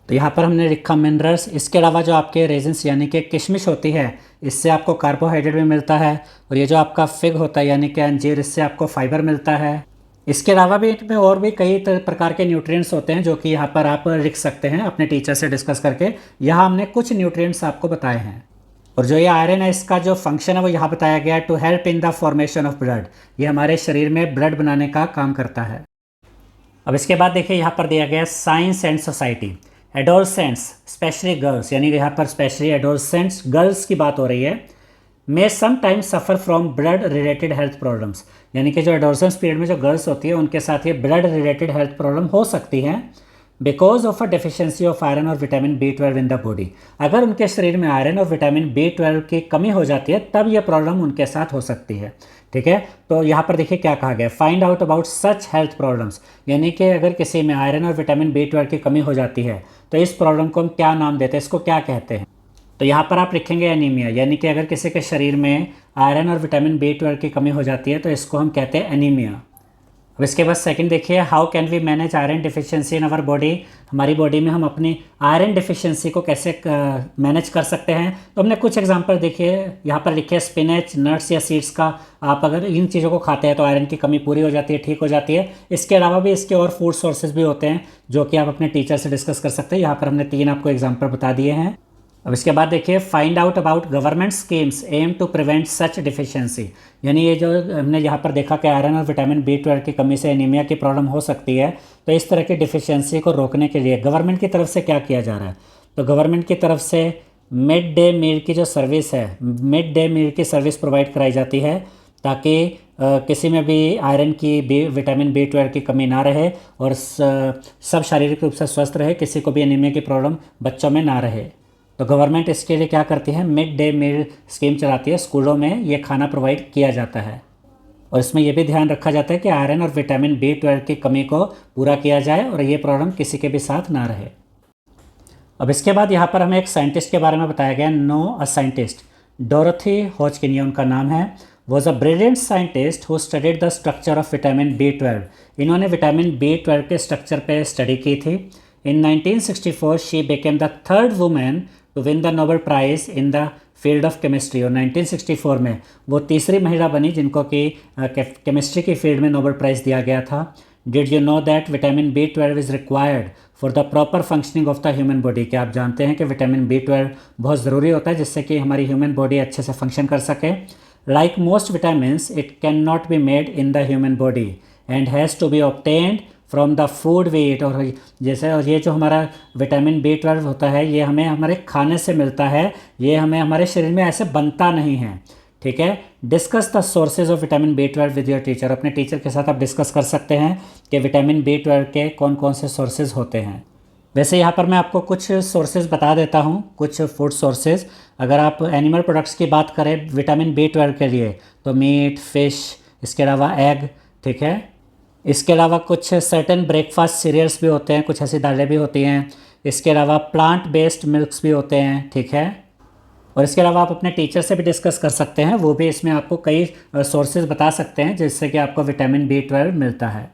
तो यहाँ पर हमने लिखा मिनरल्स। इसके अलावा जो आपके रेजिन्स यानी कि किशमिश होती है, इससे आपको कार्बोहाइड्रेट भी मिलता है। और ये जो आपका फिग होता है यानी कि अंजीर, इससे आपको फाइबर मिलता है। इसके अलावा भी इसमें और भी कई प्रकार के न्यूट्रिएंट्स होते हैं जो कि यहाँ पर आप लिख सकते हैं अपने टीचर से डिस्कस करके। यहाँ हमने कुछ न्यूट्रिएंट्स आपको बताए हैं। और जो ये आयरन है इसका जो फंक्शन है वो यहाँ बताया गया है, to help in the formation of blood, ये हमारे शरीर में ब्लड बनाने का काम करता है। अब इसके बाद देखिए यहाँ पर दिया गया science and society. Adolescents specially girls, यानी यहाँ पर स्पेशली एडोलसेंट्स गर्ल्स की बात हो रही है, मे sometimes suffer from blood related health problems, यानी कि जो एडोलसेंस पीरियड में जो गर्ल्स होती है उनके साथ ये ब्लड रिलेटेड हेल्थ प्रॉब्लम हो सकती हैं because of a deficiency of iron और vitamin B12 in the body. अगर उनके शरीर में आयरन और विटामिन B12 की कमी हो जाती है तब यह प्रॉब्लम उनके साथ हो सकती है, ठीक है। तो यहाँ पर देखिए क्या कहा गया, find out about such health problems, यानी कि अगर किसी में आयरन और विटामिन B12 की कमी हो जाती है तो इस प्रॉब्लम को हम क्या नाम देते हैं, इसको क्या कहते हैं। तो यहाँ पर आप लिखेंगे एनीमिया, यानी कि अगर किसी के शरीर में आयरन और विटामिन B12 की कमी हो जाती है तो इसको हम कहते हैं एनीमिया। अब इसके बाद सेकंड देखिए, how can we manage iron deficiency in our body, हमारी बॉडी में हम अपनी आयरन डिफिशिएंसी को कैसे मैनेज कर सकते हैं। तो हमने कुछ एग्जांपल देखिए यहाँ पर लिखे, स्पिनच, नट्स या सीड्स का, आप अगर इन चीज़ों को खाते हैं तो आयरन की कमी पूरी हो जाती है, ठीक हो जाती है। इसके अलावा भी इसके और फूड सोर्सेज भी होते हैं जो कि आप अपने टीचर से डिस्कस कर सकते हैं। यहाँ पर हमने 3 आपको एग्जाम्पल बता दिए हैं। अब इसके बाद देखिए, find out about government schemes aim to prevent such deficiency, यानी ये जो हमने यहाँ पर देखा कि आयरन और विटामिन B12 की कमी से एनीमिया की प्रॉब्लम हो सकती है, तो इस तरह की डिफिशिएंसी को रोकने के लिए गवर्नमेंट की तरफ से क्या किया जा रहा है। तो गवर्नमेंट की तरफ से मिड डे मील की जो सर्विस है, मिड डे मील की सर्विस प्रोवाइड कराई जाती है ताकि किसी में भी आयरन की विटामिन B12 की कमी ना रहे और सब शारीरिक रूप से स्वस्थ रहे, किसी को भी एनीमिया की प्रॉब्लम बच्चों में ना रहे। तो गवर्नमेंट इसके लिए क्या करती है, मिड डे मील स्कीम चलाती है, स्कूलों में ये खाना प्रोवाइड किया जाता है। और इसमें यह भी ध्यान रखा जाता है कि आयरन और विटामिन B12 की कमी को पूरा किया जाए और ये प्रॉब्लम किसी के भी साथ ना रहे। अब इसके बाद यहाँ पर हमें एक साइंटिस्ट के बारे में बताया गया, know a scientist, Dorothy Hodgkin ये उनका नाम है, was a brilliant scientist who studied the structure of vitamin B12। इन्होंने विटामिन B12 के स्ट्रक्चर पे स्टडी की थी। In 1964 she became the third woman to win the Nobel Prize in the field of chemistry। और 1964 में वो तीसरी महिला बनी जिनको कि केमिस्ट्री की फील्ड में नोबेल प्राइज़ दिया गया था। Did you know that vitamin B12 is required for the proper functioning of the human body? क्या आप जानते हैं कि विटामिन B12 बहुत ज़रूरी होता है जिससे कि हमारी ह्यूमन बॉडी अच्छे से फंक्शन कर सके। Like most vitamins it can not be made in the human body and has to be obtained from the food we eat. और जैसे और ये जो हमारा विटामिन B12 होता है ये हमें हमारे खाने से मिलता है, ये हमें हमारे शरीर में ऐसे बनता नहीं है। ठीक है, discuss the sources of vitamin B12 with your teacher. अपने टीचर के साथ आप डिस्कस कर सकते हैं कि विटामिन B12 के कौन कौन से सोर्सेज होते हैं। वैसे यहाँ पर मैं आपको कुछ सोर्सेज बता देता हूँ, कुछ फूड सोर्सेज। अगर आप एनिमल प्रोडक्ट्स की बात करें विटामिन B12 के लिए तो मीट, फिश, इसके अलावा एग। ठीक है, इसके अलावा कुछ सर्टेन ब्रेकफास्ट सीरियल्स भी होते हैं, कुछ ऐसी दालें भी होती हैं। इसके अलावा प्लांट बेस्ड मिल्क्स भी होते हैं। ठीक है, और इसके अलावा आप अपने टीचर से भी डिस्कस कर सकते हैं, वो भी इसमें आपको कई सोर्सेज बता सकते हैं जिससे कि आपको विटामिन B12 मिलता है।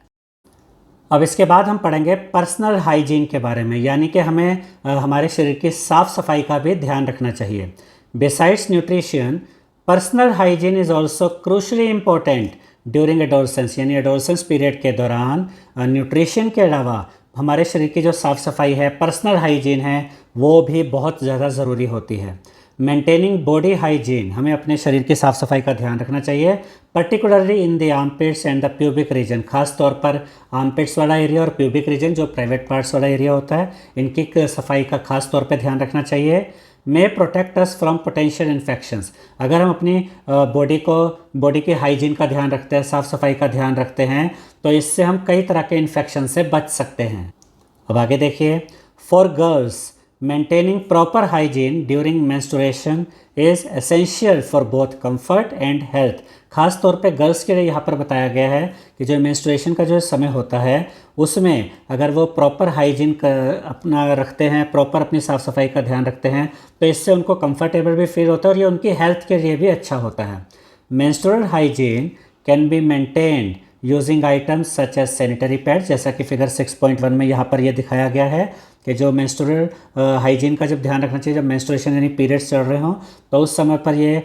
अब इसके बाद हम पढ़ेंगे पर्सनल हाइजीन के बारे में, यानी कि हमें हमारे शरीर की साफ़ सफाई का भी ध्यान रखना चाहिए। Besides nutrition, personal hygiene is also crucially important during adolescence, यानी एडोलसेंस पीरियड के दौरान न्यूट्रिशन के अलावा हमारे शरीर की जो साफ़ सफाई है, पर्सनल हाइजीन है, वो भी बहुत ज़्यादा ज़रूरी होती है। मेंटेनिंग बॉडी हाइजीन, हमें अपने शरीर की साफ़ सफाई का ध्यान रखना चाहिए, particularly in the armpits and the pubic region. खास तौर पर आर्मपिट्स वाला एरिया और प्यूबिक रीजन जो प्राइवेट पार्ट्स वाला एरिया होता है, इनकी सफाई का खास तौर पर ध्यान रखना चाहिए। May protect us from potential infections, अगर हम अपनी बॉडी की हाइजीन का ध्यान रखते हैं, साफ़ सफाई का ध्यान रखते हैं, तो इससे हम कई तरह के इन्फेक्शन से बच सकते हैं। अब आगे देखिए, for girls maintaining proper hygiene during menstruation is essential for both comfort and health. खास तौर पे गर्ल्स के लिए यहाँ पर बताया गया है कि जो मेंस्ट्रुएशन का जो समय होता है उसमें अगर वो प्रॉपर हाइजीन अपना रखते हैं, प्रॉपर अपनी साफ़ सफाई का ध्यान रखते हैं, तो इससे उनको कंफर्टेबल भी फील होता है और ये उनकी हेल्थ के लिए भी अच्छा होता है। Menstrual hygiene can be maintained using items such as sanitary pads, जैसा कि फिगर 6.1 में यहाँ पर यह दिखाया गया है कि जो मेंस्ट्रुअल हाइजीन का जब ध्यान रखना चाहिए, जब मेंस्ट्रुएशन यानी पीरियड्स चल रहे हों तो उस समय पर ये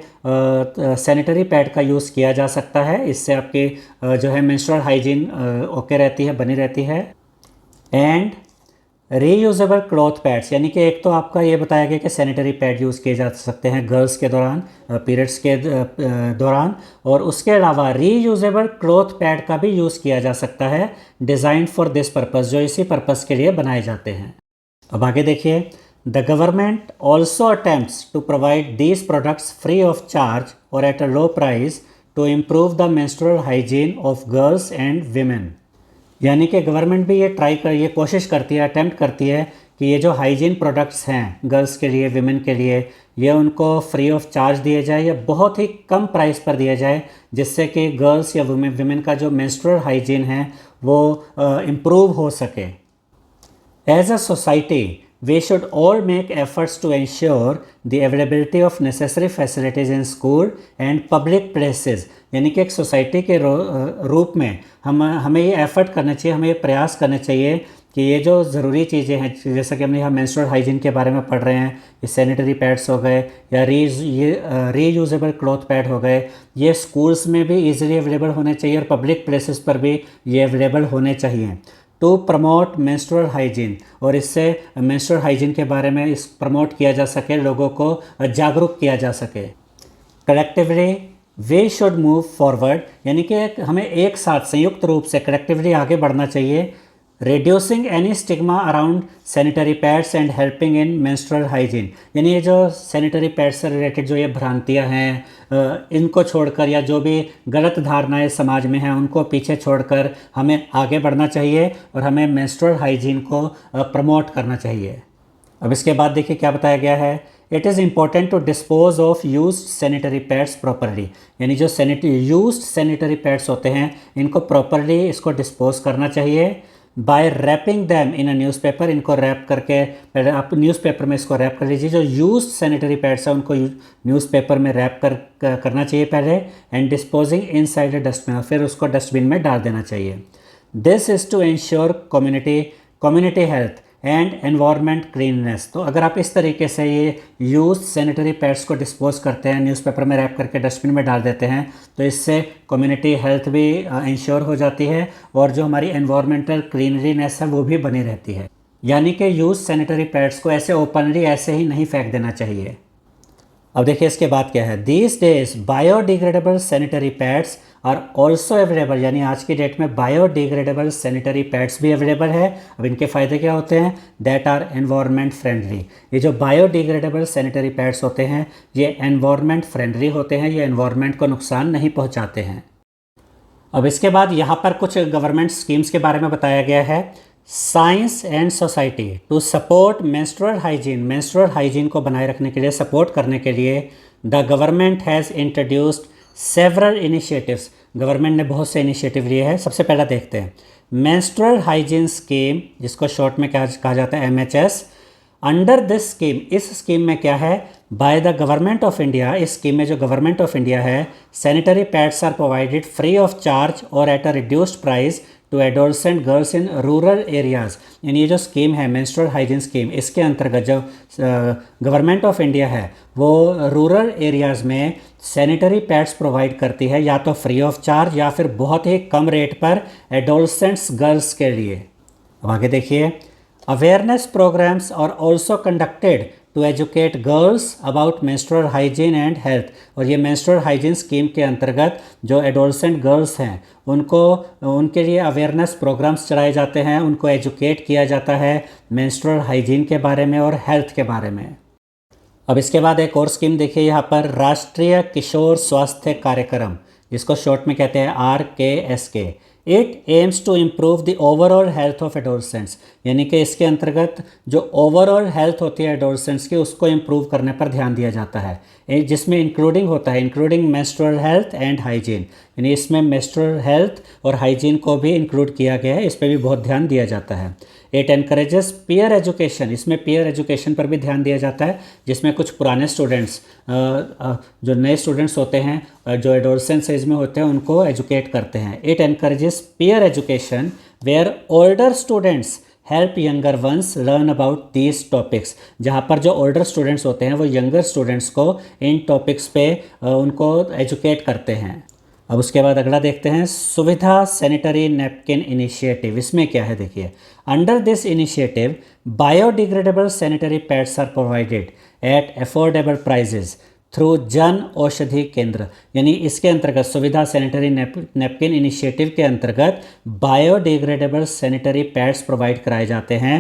सैनिटरी पैड का यूज़ किया जा सकता है। इससे आपकी जो है मेंस्ट्रुअल हाइजीन ओके रहती है, बनी रहती है। एंड रीयूजेबल क्लॉथ पैड्स, यानी कि एक तो आपका ये बताया गया कि सैनिटरी पैड यूज़ किए जा सकते हैं गर्ल्स के दौरान, पीरियड्स के दौरान, और उसके अलावा रीयूजेबल क्लॉथ पैड का भी यूज़ किया जा सकता है डिज़ाइन फॉर दिस पर्पस, जो इसी पर्पस के लिए बनाए जाते हैं। अब आगे देखिए, the government also attempts to provide these products free of charge और at a low price to improve the menstrual hygiene of girls and women, यानी कि गवर्नमेंट भी ये कोशिश करती है, अटेम्प्ट करती है कि ये जो हाइजीन प्रोडक्ट्स हैं गर्ल्स के लिए, विमेन के लिए, ये उनको फ्री ऑफ चार्ज दिए जाए या बहुत ही कम प्राइस पर दिया जाए, जिससे कि गर्ल्स या विमेन का जो मेंस्ट्रुअल हाइजीन है वो इम्प्रूव हो सके। As a society we should all make efforts to ensure the availability of necessary facilities in school and public places, यानी कि एक सोसाइटी के रूप में हमें ये एफर्ट करना चाहिए, हमें ये प्रयास करना चाहिए कि ये जो ज़रूरी चीज़ें हैं, जैसा कि हमने यहाँ मेंस्ट्रुअल हाइजीन के बारे में पढ़ रहे हैं, ये सैनिटरी पैड्स हो गए या रीयूजेबल क्लॉथ पैड हो गए, ये स्कूल्स में भी ईजिली अवेलेबल होने चाहिए और पब्लिक प्लेसेस पर भी ये अवेलेबल होने चाहिए। टू प्रमोट मेंस्ट्रुअल हाइजीन, और इससे मेंस्ट्रुअल हाइजीन के बारे में इस प्रमोट किया जा सके, लोगों को जागरूक किया जा सके। Collectively we should move forward, यानी कि हमें एक साथ संयुक्त रूप से कलेक्टिवली आगे बढ़ना चाहिए। Reducing any stigma around sanitary pads and helping in menstrual hygiene, यानी ये जो सैनिटरी पैड्स से रिलेटेड जो ये भ्रांतियाँ हैं, इनको छोड़कर या जो भी गलत धारणाएं समाज में हैं उनको पीछे छोड़कर हमें आगे बढ़ना चाहिए और हमें मेंस्ट्रुअल हाइजीन को प्रमोट करना चाहिए। अब इसके बाद देखिए क्या बताया गया है, it is important to dispose of used sanitary pads properly, यानी जो यूज्ड सैनिटरी पैड्स होते हैं इनको प्रॉपरली इसको डिस्पोज करना चाहिए। By wrapping them in a newspaper, इनको रैप करके, पहले आप न्यूज़पेपर में इसको रैप कर लीजिए, जो यूज्ड सैनिटरी पैड्स है उनको न्यूज़पेपर में रैप करना चाहिए पहले, and disposing inside a dustbin, फिर उसको डस्टबिन में डाल देना चाहिए। This is to ensure community health and environment cleanness, तो अगर आप इस तरीके से ये यूज सैनिटरी पैड्स को डिस्पोज करते हैं, न्यूज़पेपर में रैप करके डस्टबिन में डाल देते हैं, तो इससे कम्युनिटी हेल्थ भी इंश्योर हो जाती है और जो हमारी एनवायरमेंटल क्लीनलीनेस है वो भी बनी रहती है। यानी कि यूज सैनिटरी पैड्स को ऐसे ओपनली ऐसे ही नहीं फेंक देना चाहिए। अब देखिए इसके बाद क्या है, these days biodegradable sanitary pads are also available, यानी आज की डेट में बायोडिग्रेडेबल सैनिटरी पैड्स भी अवेलेबल है। अब इनके फ़ायदे क्या होते हैं, दैट आर एनवायरनमेंट फ्रेंडली। ये जो बायोडिग्रेडेबल सैनिटरी पैड्स होते हैं ये एनवायरनमेंट फ्रेंडली होते हैं, ये एनवायरनमेंट को नुकसान नहीं पहुंचाते हैं। अब इसके बाद यहाँ पर कुछ गवर्नमेंट स्कीम्स के बारे में बताया गया है। Science and society to support menstrual hygiene, menstrual hygiene को बनाए रखने के लिए, सपोर्ट करने के लिए the government has introduced several initiatives, government ने बहुत से इनिशिएटिव लिए हैं। सबसे पहला देखते हैं मेंस्ट्रुअल हाइजीन स्कीम, जिसको शॉर्ट में क्या कहा जाता है, MHS। अंडर दिस स्कीम, इस स्कीम में क्या है, by the government of India, इस स्कीम में जो गवर्नमेंट ऑफ इंडिया है, sanitary pads are provided free of charge और at a reduced price to adolescent girls in rural areas. यानी ये जो स्कीम है मेंस्ट्रुअल हाइजीन स्कीम, इसके अंतर्गत जो गवर्नमेंट ऑफ इंडिया है वो रूरल एरियाज़ में सैनिटरी पैड्स प्रोवाइड करती है, या तो फ्री ऑफ चार्ज या फिर बहुत ही कम रेट पर एडोलसेंट्स गर्ल्स के लिए। अब आगे देखिए, awareness programmes are also conducted to educate girls about menstrual hygiene and health. और ये मेंस्ट्रुअल हाइजीन स्कीम के अंतर्गत जो एडोलसेंट गर्ल्स हैं उनको, उनके लिए अवेयरनेस प्रोग्राम्स चलाए जाते हैं, उनको एजुकेट किया जाता है मेंस्ट्रुअल हाइजीन के बारे में और हेल्थ के बारे में। अब इसके बाद एक और स्कीम देखिए यहाँ पर, राष्ट्रीय किशोर स्वास्थ्य कार्यक्रम, जिसको शॉर्ट में कहते हैं RKSK। It aims to improve the overall health of adolescents, यानी कि इसके अंतर्गत जो ओवरऑल हेल्थ होती है एडोलसेंट्स की उसको इम्प्रूव करने पर ध्यान दिया जाता है, जिसमें इंक्लूडिंग होता है, including menstrual health and hygiene, यानी इसमें मेंस्ट्रुअल हेल्थ और हाइजीन को भी इंक्लूड किया गया है, इस पर भी बहुत ध्यान दिया जाता है। इट एनकरेजेस पीयर एजुकेशन, इसमें पीयर एजुकेशन पर भी ध्यान दिया जाता है, जिसमें कुछ पुराने स्टूडेंट्स, जो नए स्टूडेंट्स होते हैं जो एडोलसेंट एज में होते हैं उनको एजुकेट करते हैं। It encourages peer education where older students help younger ones learn about these topics, जहाँ पर जो ओल्डर स्टूडेंट्स होते हैं वो यंगर स्टूडेंट्स को इन टॉपिक्स पे उनको एजुकेट करते हैं। अब उसके बाद अगला देखते हैं, सुविधा सैनिटरी नैपकिन इनिशिएटिव। इसमें क्या है देखिए, under this initiative biodegradable sanitary pads are provided at affordable prices through Jan Aushadhi केंद्र, यानी इसके अंतर्गत सुविधा सैनिटरी नैपकिन इनिशिएटिव के अंतर्गत बायोडिग्रेडेबल सैनिटरी पैड्स प्रोवाइड कराए जाते हैं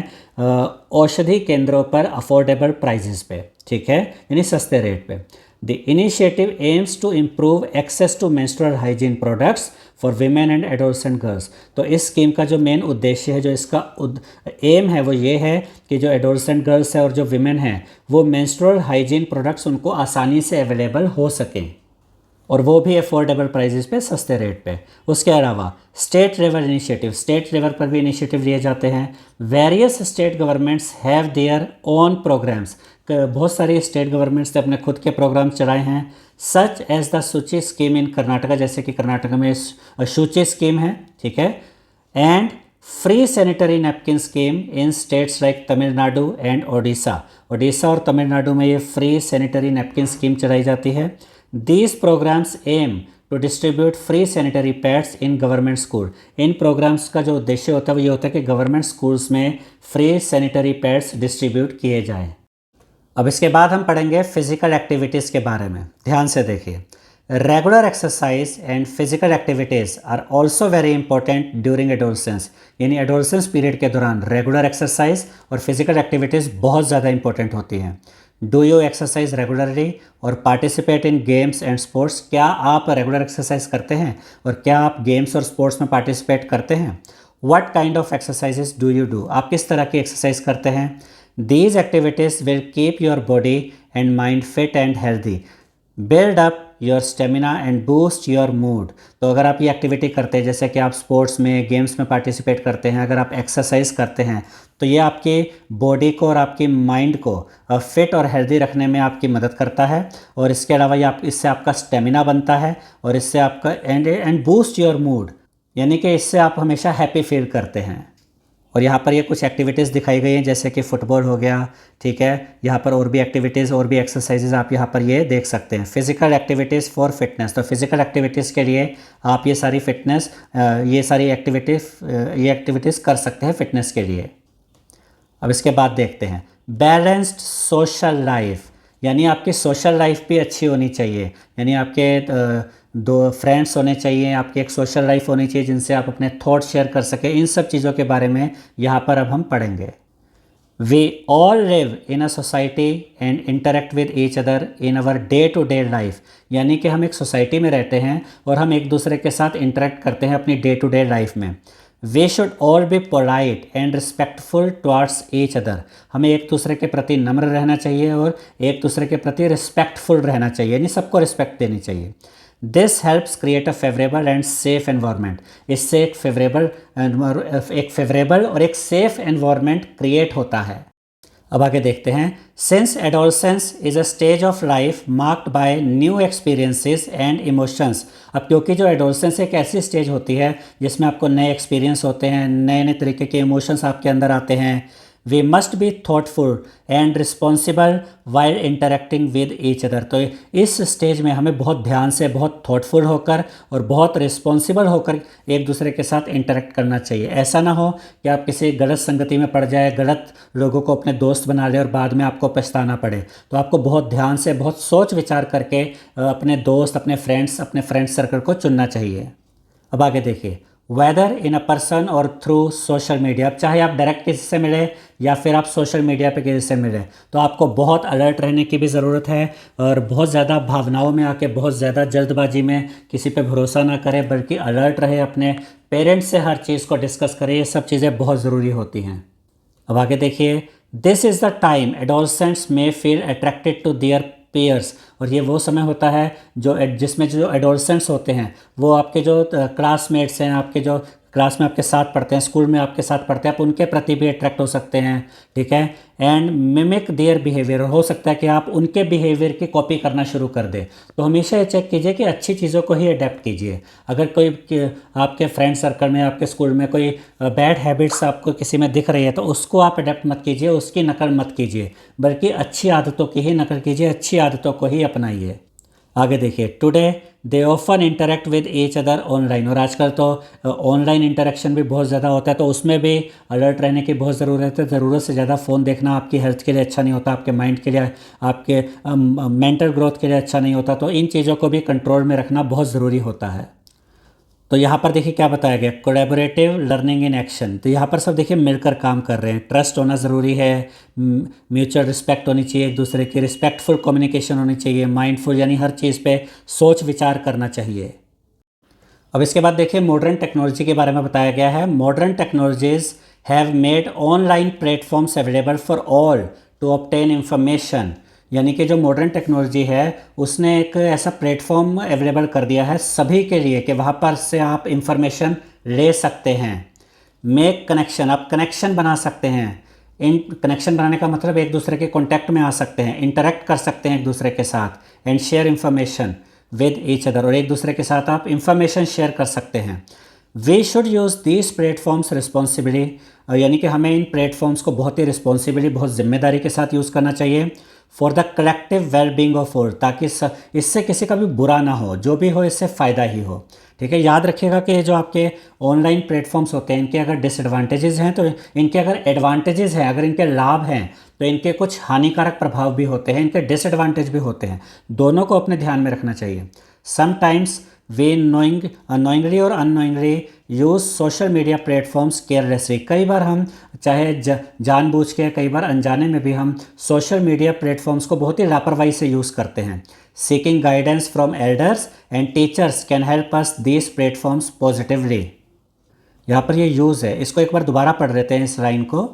औषधि केंद्रों पर अफोर्डेबल प्राइजेस पे, ठीक है, यानी सस्ते रेट पे। The initiative aims to improve access to menstrual hygiene products for women and adolescent girls। तो इस स्कीम का जो मेन उद्देश्य है, जो इसका एम है वो ये है कि जो एडोलसेंट गर्ल्स है और जो विमेन हैं वो मेंस्ट्रुअल हाइजीन प्रोडक्ट्स उनको आसानी से अवेलेबल हो सकें, और वो भी अफोर्डेबल प्राइजेस पे, सस्ते रेट पे। उसके अलावा state level initiative, state level पर भी इनिशिएटिव लिए जाते हैं। Various state governments have their own programmes, बहुत सारी स्टेट गवर्नमेंट्स ने अपने खुद के प्रोग्राम चलाए हैं। Such as the Shuchi scheme in Karnataka, जैसे कि कर्नाटक में शुचि स्कीम है, ठीक है, and free sanitary napkin scheme in states like Tamil Nadu and Odisha. Odisha और तमिलनाडु में ये फ्री सैनिटरी नैपकिन स्कीम चलाई जाती है। These programs aim to distribute free sanitary pads in government school। इन प्रोग्राम्स का जो उद्देश्य होता है वो ये होता है कि गवर्नमेंट स्कूल्स में फ्री सैनिटरी पैड्स डिस्ट्रीब्यूट किए जाएं। अब इसके बाद हम पढ़ेंगे फिजिकल एक्टिविटीज़ के बारे में। ध्यान से देखिए, regular exercise and physical activities are also very important during adolescence, यानी एडोलसेंस पीरियड के दौरान रेगुलर एक्सरसाइज और फिजिकल एक्टिविटीज़ बहुत ज़्यादा इंपॉर्टेंट होती हैं। डू यू एक्सरसाइज रेगुलरली और participate in games and sports, क्या आप रेगुलर एक्सरसाइज करते हैं और क्या आप गेम्स और स्पोर्ट्स में पार्टिसिपेट करते हैं? What kind of exercises do you do, आप किस तरह की एक्सरसाइज करते हैं? These activities will keep your body and mind fit and healthy, build up your stamina and boost your mood. तो अगर आप ये एक्टिविटी करते हैं, जैसे कि आप स्पोर्ट्स में, गेम्स में पार्टिसिपेट करते हैं, अगर आप एक्सरसाइज करते हैं, तो ये आपकी बॉडी को और आपकी माइंड को फिट और हेल्दी रखने में आपकी मदद करता है। और इसके अलावा ये इससे आपका स्टेमिना बनता है और इससे आपका एंड बूस्ट योर मूड, यानी कि इससे आप हमेशा हैप्पी फील करते हैं। और यहाँ पर ये कुछ एक्टिविटीज़ दिखाई गई हैं, जैसे कि फुटबॉल हो गया, ठीक है, यहाँ पर और भी एक्टिविटीज़ और भी एक्सरसाइजेज आप यहाँ पर ये देख सकते हैं। फिजिकल एक्टिविटीज़ फॉर फिटनेस, तो फिजिकल एक्टिविटीज़ के लिए आप ये सारी फिटनेस, ये सारी एक्टिविटीज़ कर सकते हैं फिटनेस के लिए। अब इसके बाद देखते हैं बैलेंस्ड सोशल लाइफ यानी आपकी सोशल लाइफ भी अच्छी होनी चाहिए, यानी आपके दो फ्रेंड्स होने चाहिए, आपकी एक सोशल लाइफ होनी चाहिए जिनसे आप अपने थॉट शेयर कर सकें। इन सब चीज़ों के बारे में यहाँ पर अब हम पढ़ेंगे। We all live in a society and interact with each other in our day to day life, यानी कि हम एक सोसाइटी में रहते हैं और हम एक दूसरे के साथ इंटरेक्ट करते हैं अपनी डे टू डे लाइफ में। We should all be polite and respectful towards each other, हमें एक दूसरे के प्रति नम्र रहना चाहिए और एक दूसरे के प्रति रिस्पेक्टफुल रहना चाहिए, यानी सबको रिस्पेक्ट देनी चाहिए। This helps create a favourable and safe environment, इससे एक फेवरेबल और एक सेफ एनवायरनमेंट क्रिएट होता है। अब आगे देखते हैं। Since adolescence is a stage of life marked by new experiences and emotions, अब क्योंकि जो एडोलसेंस एक ऐसी स्टेज होती है जिसमें आपको नए एक्सपीरियंस होते हैं, नए नए तरीके के इमोशंस आपके अंदर आते हैं। We must be thoughtful and responsible while interacting with each other, तो इस स्टेज में हमें बहुत ध्यान से, बहुत थॉटफुल होकर और बहुत रिस्पॉन्सिबल होकर एक दूसरे के साथ इंटरेक्ट करना चाहिए। ऐसा ना हो कि आप किसी गलत संगति में पड़ जाए, गलत लोगों को अपने दोस्त बना ले और बाद में आपको पछताना पड़े। तो आपको बहुत ध्यान से, बहुत सोच विचार करके अपने दोस्त, अपने फ्रेंड सर्कल को चुनना चाहिए। अब आगे देखिए। वेदर इन अ पर्सन और थ्रू सोशल मीडिया, अब चाहे आप डायरेक्ट किसी से मिले या फिर आप सोशल मीडिया पे किसी से मिले, तो आपको बहुत अलर्ट रहने की भी ज़रूरत है और बहुत ज़्यादा भावनाओं में आके, बहुत ज़्यादा जल्दबाजी में किसी पे भरोसा ना करें, बल्कि अलर्ट रहे, अपने पेरेंट्स से हर चीज़ को डिस्कस करें। ये सब चीज़ें बहुत ज़रूरी होती हैं। अब आगे देखिए। This is the time adolescents may feel attracted to their peers, और ये वो समय होता है जिसमें जो एडोलसेंट्स होते हैं वो आपके जो क्लासमेट्स हैं, आपके जो क्लास में आपके साथ पढ़ते हैं, स्कूल में आपके साथ पढ़ते हैं, आप उनके प्रति भी अट्रैक्ट हो सकते हैं, ठीक है। एंड मिमिक देयर बिहेवियर, हो सकता है कि आप उनके बिहेवियर की कॉपी करना शुरू कर दें। तो हमेशा ये चेक कीजिए कि अच्छी चीज़ों को ही अडेप्ट कीजिए। अगर कोई आपके फ्रेंड सर्कल में, आपके स्कूल में कोई बैड हैबिट्स आपको किसी में दिख रही है तो उसको आप अडेप्ट मत कीजिए, उसकी नकल मत कीजिए, बल्कि अच्छी आदतों की ही नकल कीजिए, अच्छी आदतों को ही अपनाइए। आगे देखिए। Today they often interact with each other online, और आजकल तो ऑनलाइन इंटरेक्शन भी बहुत ज़्यादा होता है, तो उसमें भी अलर्ट रहने की बहुत ज़रूरत है। ज़रूरत से ज़्यादा फ़ोन देखना आपकी हेल्थ के लिए अच्छा नहीं होता, आपके माइंड के लिए, आपके मेंटल ग्रोथ के लिए अच्छा नहीं होता। तो इन चीज़ों को भी कंट्रोल में रखना बहुत ज़रूरी होता है। तो यहाँ पर देखिए क्या बताया गया। कोलैबोरेटिव लर्निंग इन एक्शन, तो यहाँ पर सब देखिए मिलकर काम कर रहे हैं। ट्रस्ट होना ज़रूरी है, म्यूचुअल रिस्पेक्ट होनी चाहिए एक दूसरे की, रिस्पेक्टफुल कम्युनिकेशन होनी चाहिए, माइंडफुल यानी हर चीज़ पे सोच विचार करना चाहिए। अब इसके बाद देखिए मॉडर्न टेक्नोलॉजी के बारे में बताया गया है। Modern technologies have made online platforms available for all to obtain information, यानी कि जो मॉडर्न टेक्नोलॉजी है उसने एक ऐसा प्लेटफॉर्म अवेलेबल कर दिया है सभी के लिए कि वहाँ पर से आप इंफॉर्मेशन ले सकते हैं। मेक कनेक्शन, आप कनेक्शन बना सकते हैं। इन कनेक्शन बनाने का मतलब एक दूसरे के कॉन्टैक्ट में आ सकते हैं, इंटरेक्ट कर सकते हैं एक दूसरे के साथ। And share information with each other, और एक दूसरे के साथ आप इंफॉर्मेशन शेयर कर सकते हैं। We should use these platforms responsibly, यानी कि हमें इन प्लेटफॉर्म्स को बहुत ही रिस्पॉन्सिबली, बहुत जिम्मेदारी के साथ यूज़ करना चाहिए। For the collective wellbeing of all, ताकि इससे किसी का भी बुरा ना हो, जो भी हो इससे फ़ायदा ही हो, ठीक है। याद रखिएगा कि जो आपके ऑनलाइन प्लेटफॉर्म्स होते हैं इनके अगर डिसएडवांटेजेस हैं तो इनके अगर एडवांटेजेस हैं, अगर इनके लाभ हैं तो इनके कुछ हानिकारक प्रभाव भी होते हैं, इनके डिसएडवांटेज भी होते हैं। दोनों को अपने ध्यान में रखना चाहिए। समटाइम्स वे नोइंगली और unknowingly use social media platforms carelessly, कई बार हम चाहे जानबूझ के, कई बार अनजाने में भी हम सोशल मीडिया प्लेटफॉर्म्स को बहुत ही लापरवाही से यूज़ करते हैं। Seeking guidance from elders and teachers can help us these platforms positively, यहाँ पर ये यूज़ है, इसको एक बार दोबारा पढ़ लेते हैं इस लाइन को।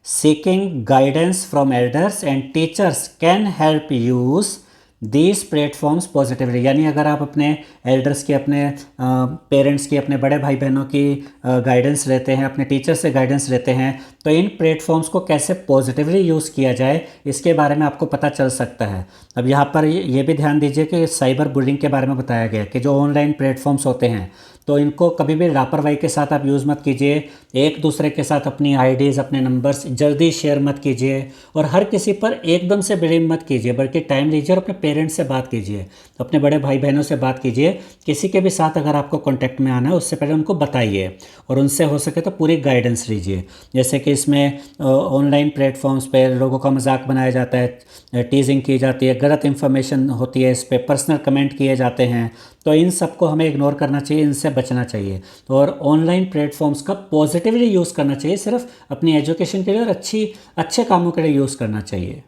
Seeking guidance from elders and teachers can help use these platforms positively, यानी अगर आप अपने एल्डर्स की, अपने पेरेंट्स की, अपने बड़े भाई बहनों की गाइडेंस लेते हैं, अपने टीचर से गाइडेंस लेते हैं, तो इन प्लेटफॉर्म्स को कैसे पॉजिटिवली यूज़ किया जाए इसके बारे में आपको पता चल सकता है। अब यहाँ पर ये भी ध्यान दीजिए कि साइबर बुलिंग के बारे में बताया गया कि जो ऑनलाइन प्लेटफॉर्म्स होते हैं तो इनको कभी भी लापरवाही के साथ आप यूज़ मत कीजिए। एक दूसरे के साथ अपनी आईडीज़, अपने नंबर्स जल्दी शेयर मत कीजिए और हर किसी पर एकदम से ब्लेम मत कीजिए, बल्कि टाइम लीजिए और अपने पेरेंट्स से बात कीजिए, अपने बड़े भाई बहनों से बात कीजिए। किसी के भी साथ अगर आपको कांटेक्ट में आना है उससे पहले उनको बताइए और उनसे हो सके तो पूरी गाइडेंस लीजिए। जैसे कि इसमें ऑनलाइन प्लेटफॉर्म्स पर लोगों का मजाक बनाया जाता है, टीजिंग की जाती है, गलत इन्फॉर्मेशन होती है, इस पर पर्सनल कमेंट किए जाते हैं। तो इन सब को हमें इग्नोर करना चाहिए, इनसे बचना चाहिए। और ऑनलाइन प्लेटफॉर्म्स का पॉजिटिवली यूज़ करना चाहिए, सिर्फ अपनी एजुकेशन के लिए और अच्छे कामों के लिए यूज़ करना चाहिए।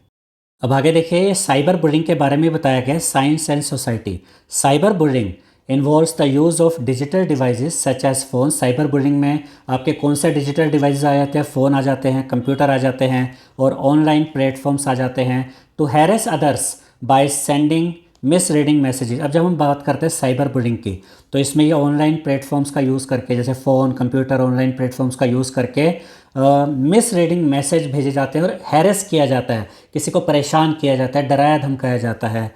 अब आगे देखिए, साइबर बुलिंग के बारे में बताया गया है, science and society. Cyber bullying involves the use of digital devices such as phone. Cyber bullying में आपके कौन से डिजिटल डिवाइसेस आ जाते हैं? फ़ोन आ जाते हैं, कंप्यूटर आ जाते हैं और ऑनलाइन प्लेटफॉर्म्स आ जाते हैं to harass others by sending misleading messages. अब जब हम बात करते हैं साइबर बुलिंग की, तो इसमें ये ऑनलाइन प्लेटफॉर्म्स का यूज़ करके, जैसे फ़ोन, कंप्यूटर, ऑनलाइन प्लेटफॉर्म्स का यूज़ करके मिस रीडिंग मैसेज भेजे जाते हैं और हैरेस किया जाता है, किसी को परेशान किया जाता है, डराया धमकाया जाता है।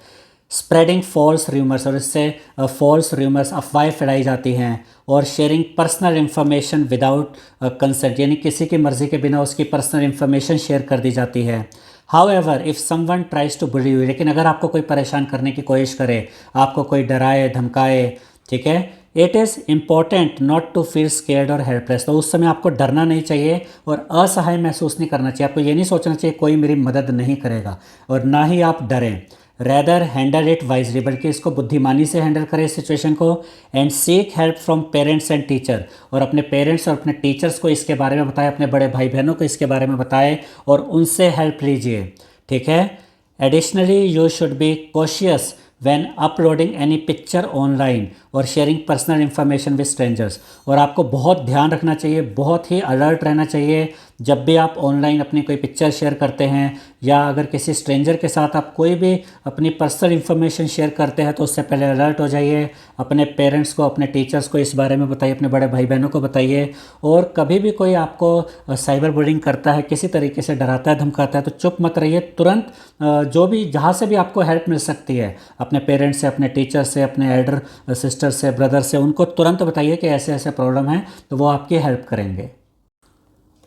स्प्रेडिंग फॉल्स र्यूमर्स, और इससे फॉल्स र्यूमर्स, अफवाहें फैलाई जाती हैं। और sharing personal information without consent, यानी किसी की मर्ज़ी के बिना उसकी पर्सनल इन्फॉर्मेशन शेयर कर दी जाती है। However if someone tries to bully you, लेकिन अगर आपको कोई परेशान करने की कोशिश करे, आपको कोई डराए धमकाए, ठीक है, it is important not to feel scared और हेल्पलेस। तो उस समय आपको डरना नहीं चाहिए और असहाय महसूस नहीं करना चाहिए। आपको ये नहीं सोचना चाहिए कोई मेरी मदद नहीं करेगा, और ना ही आप डरें। रैदर हैंडल इट वाइजली, बल्कि इसको बुद्धिमानी से हैंडल करें इस सिचुएशन को। And seek help from parents and teacher, और अपने पेरेंट्स और अपने टीचर्स को इसके बारे में बताएं, अपने बड़े भाई बहनों को इसके बारे में बताएं और उनसे हेल्प लीजिए, ठीक है। Additionally you should be cautious when uploading any picture online और sharing personal information with strangers. और आपको बहुत ध्यान रखना चाहिए, बहुत ही अलर्ट रहना चाहिए जब भी आप ऑनलाइन अपनी कोई पिक्चर शेयर करते हैं, या अगर किसी स्ट्रेंजर के साथ आप कोई भी अपनी पर्सनल इन्फॉर्मेशन शेयर करते हैं, तो उससे पहले अलर्ट हो जाइए। अपने पेरेंट्स को, अपने टीचर्स को इस बारे में बताइए, अपने बड़े भाई बहनों को बताइए। और कभी भी कोई आपको साइबर बुलिंग करता है, किसी तरीके से डराता है, धमकाता है, तो चुप मत रहिए। तुरंत जो भी, जहाँ से भी आपको हेल्प मिल सकती है, अपने पेरेंट्स से, अपने टीचर से, अपने एल्डर सिस्टर से, ब्रदर से, उनको तुरंत बताइए कि ऐसे ऐसे प्रॉब्लम है, तो वो आपकी हेल्प करेंगे।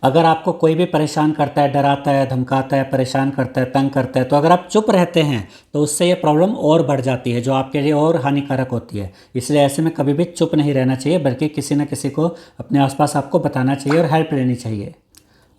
अगर आपको कोई भी परेशान करता है, डराता है, धमकाता है, परेशान करता है, तंग करता है, तो अगर आप चुप रहते हैं तो उससे ये प्रॉब्लम और बढ़ जाती है, जो आपके लिए और हानिकारक होती है। इसलिए ऐसे में कभी भी चुप नहीं रहना चाहिए, बल्कि किसी न किसी को अपने आसपास आपको बताना चाहिए और हेल्प लेनी चाहिए।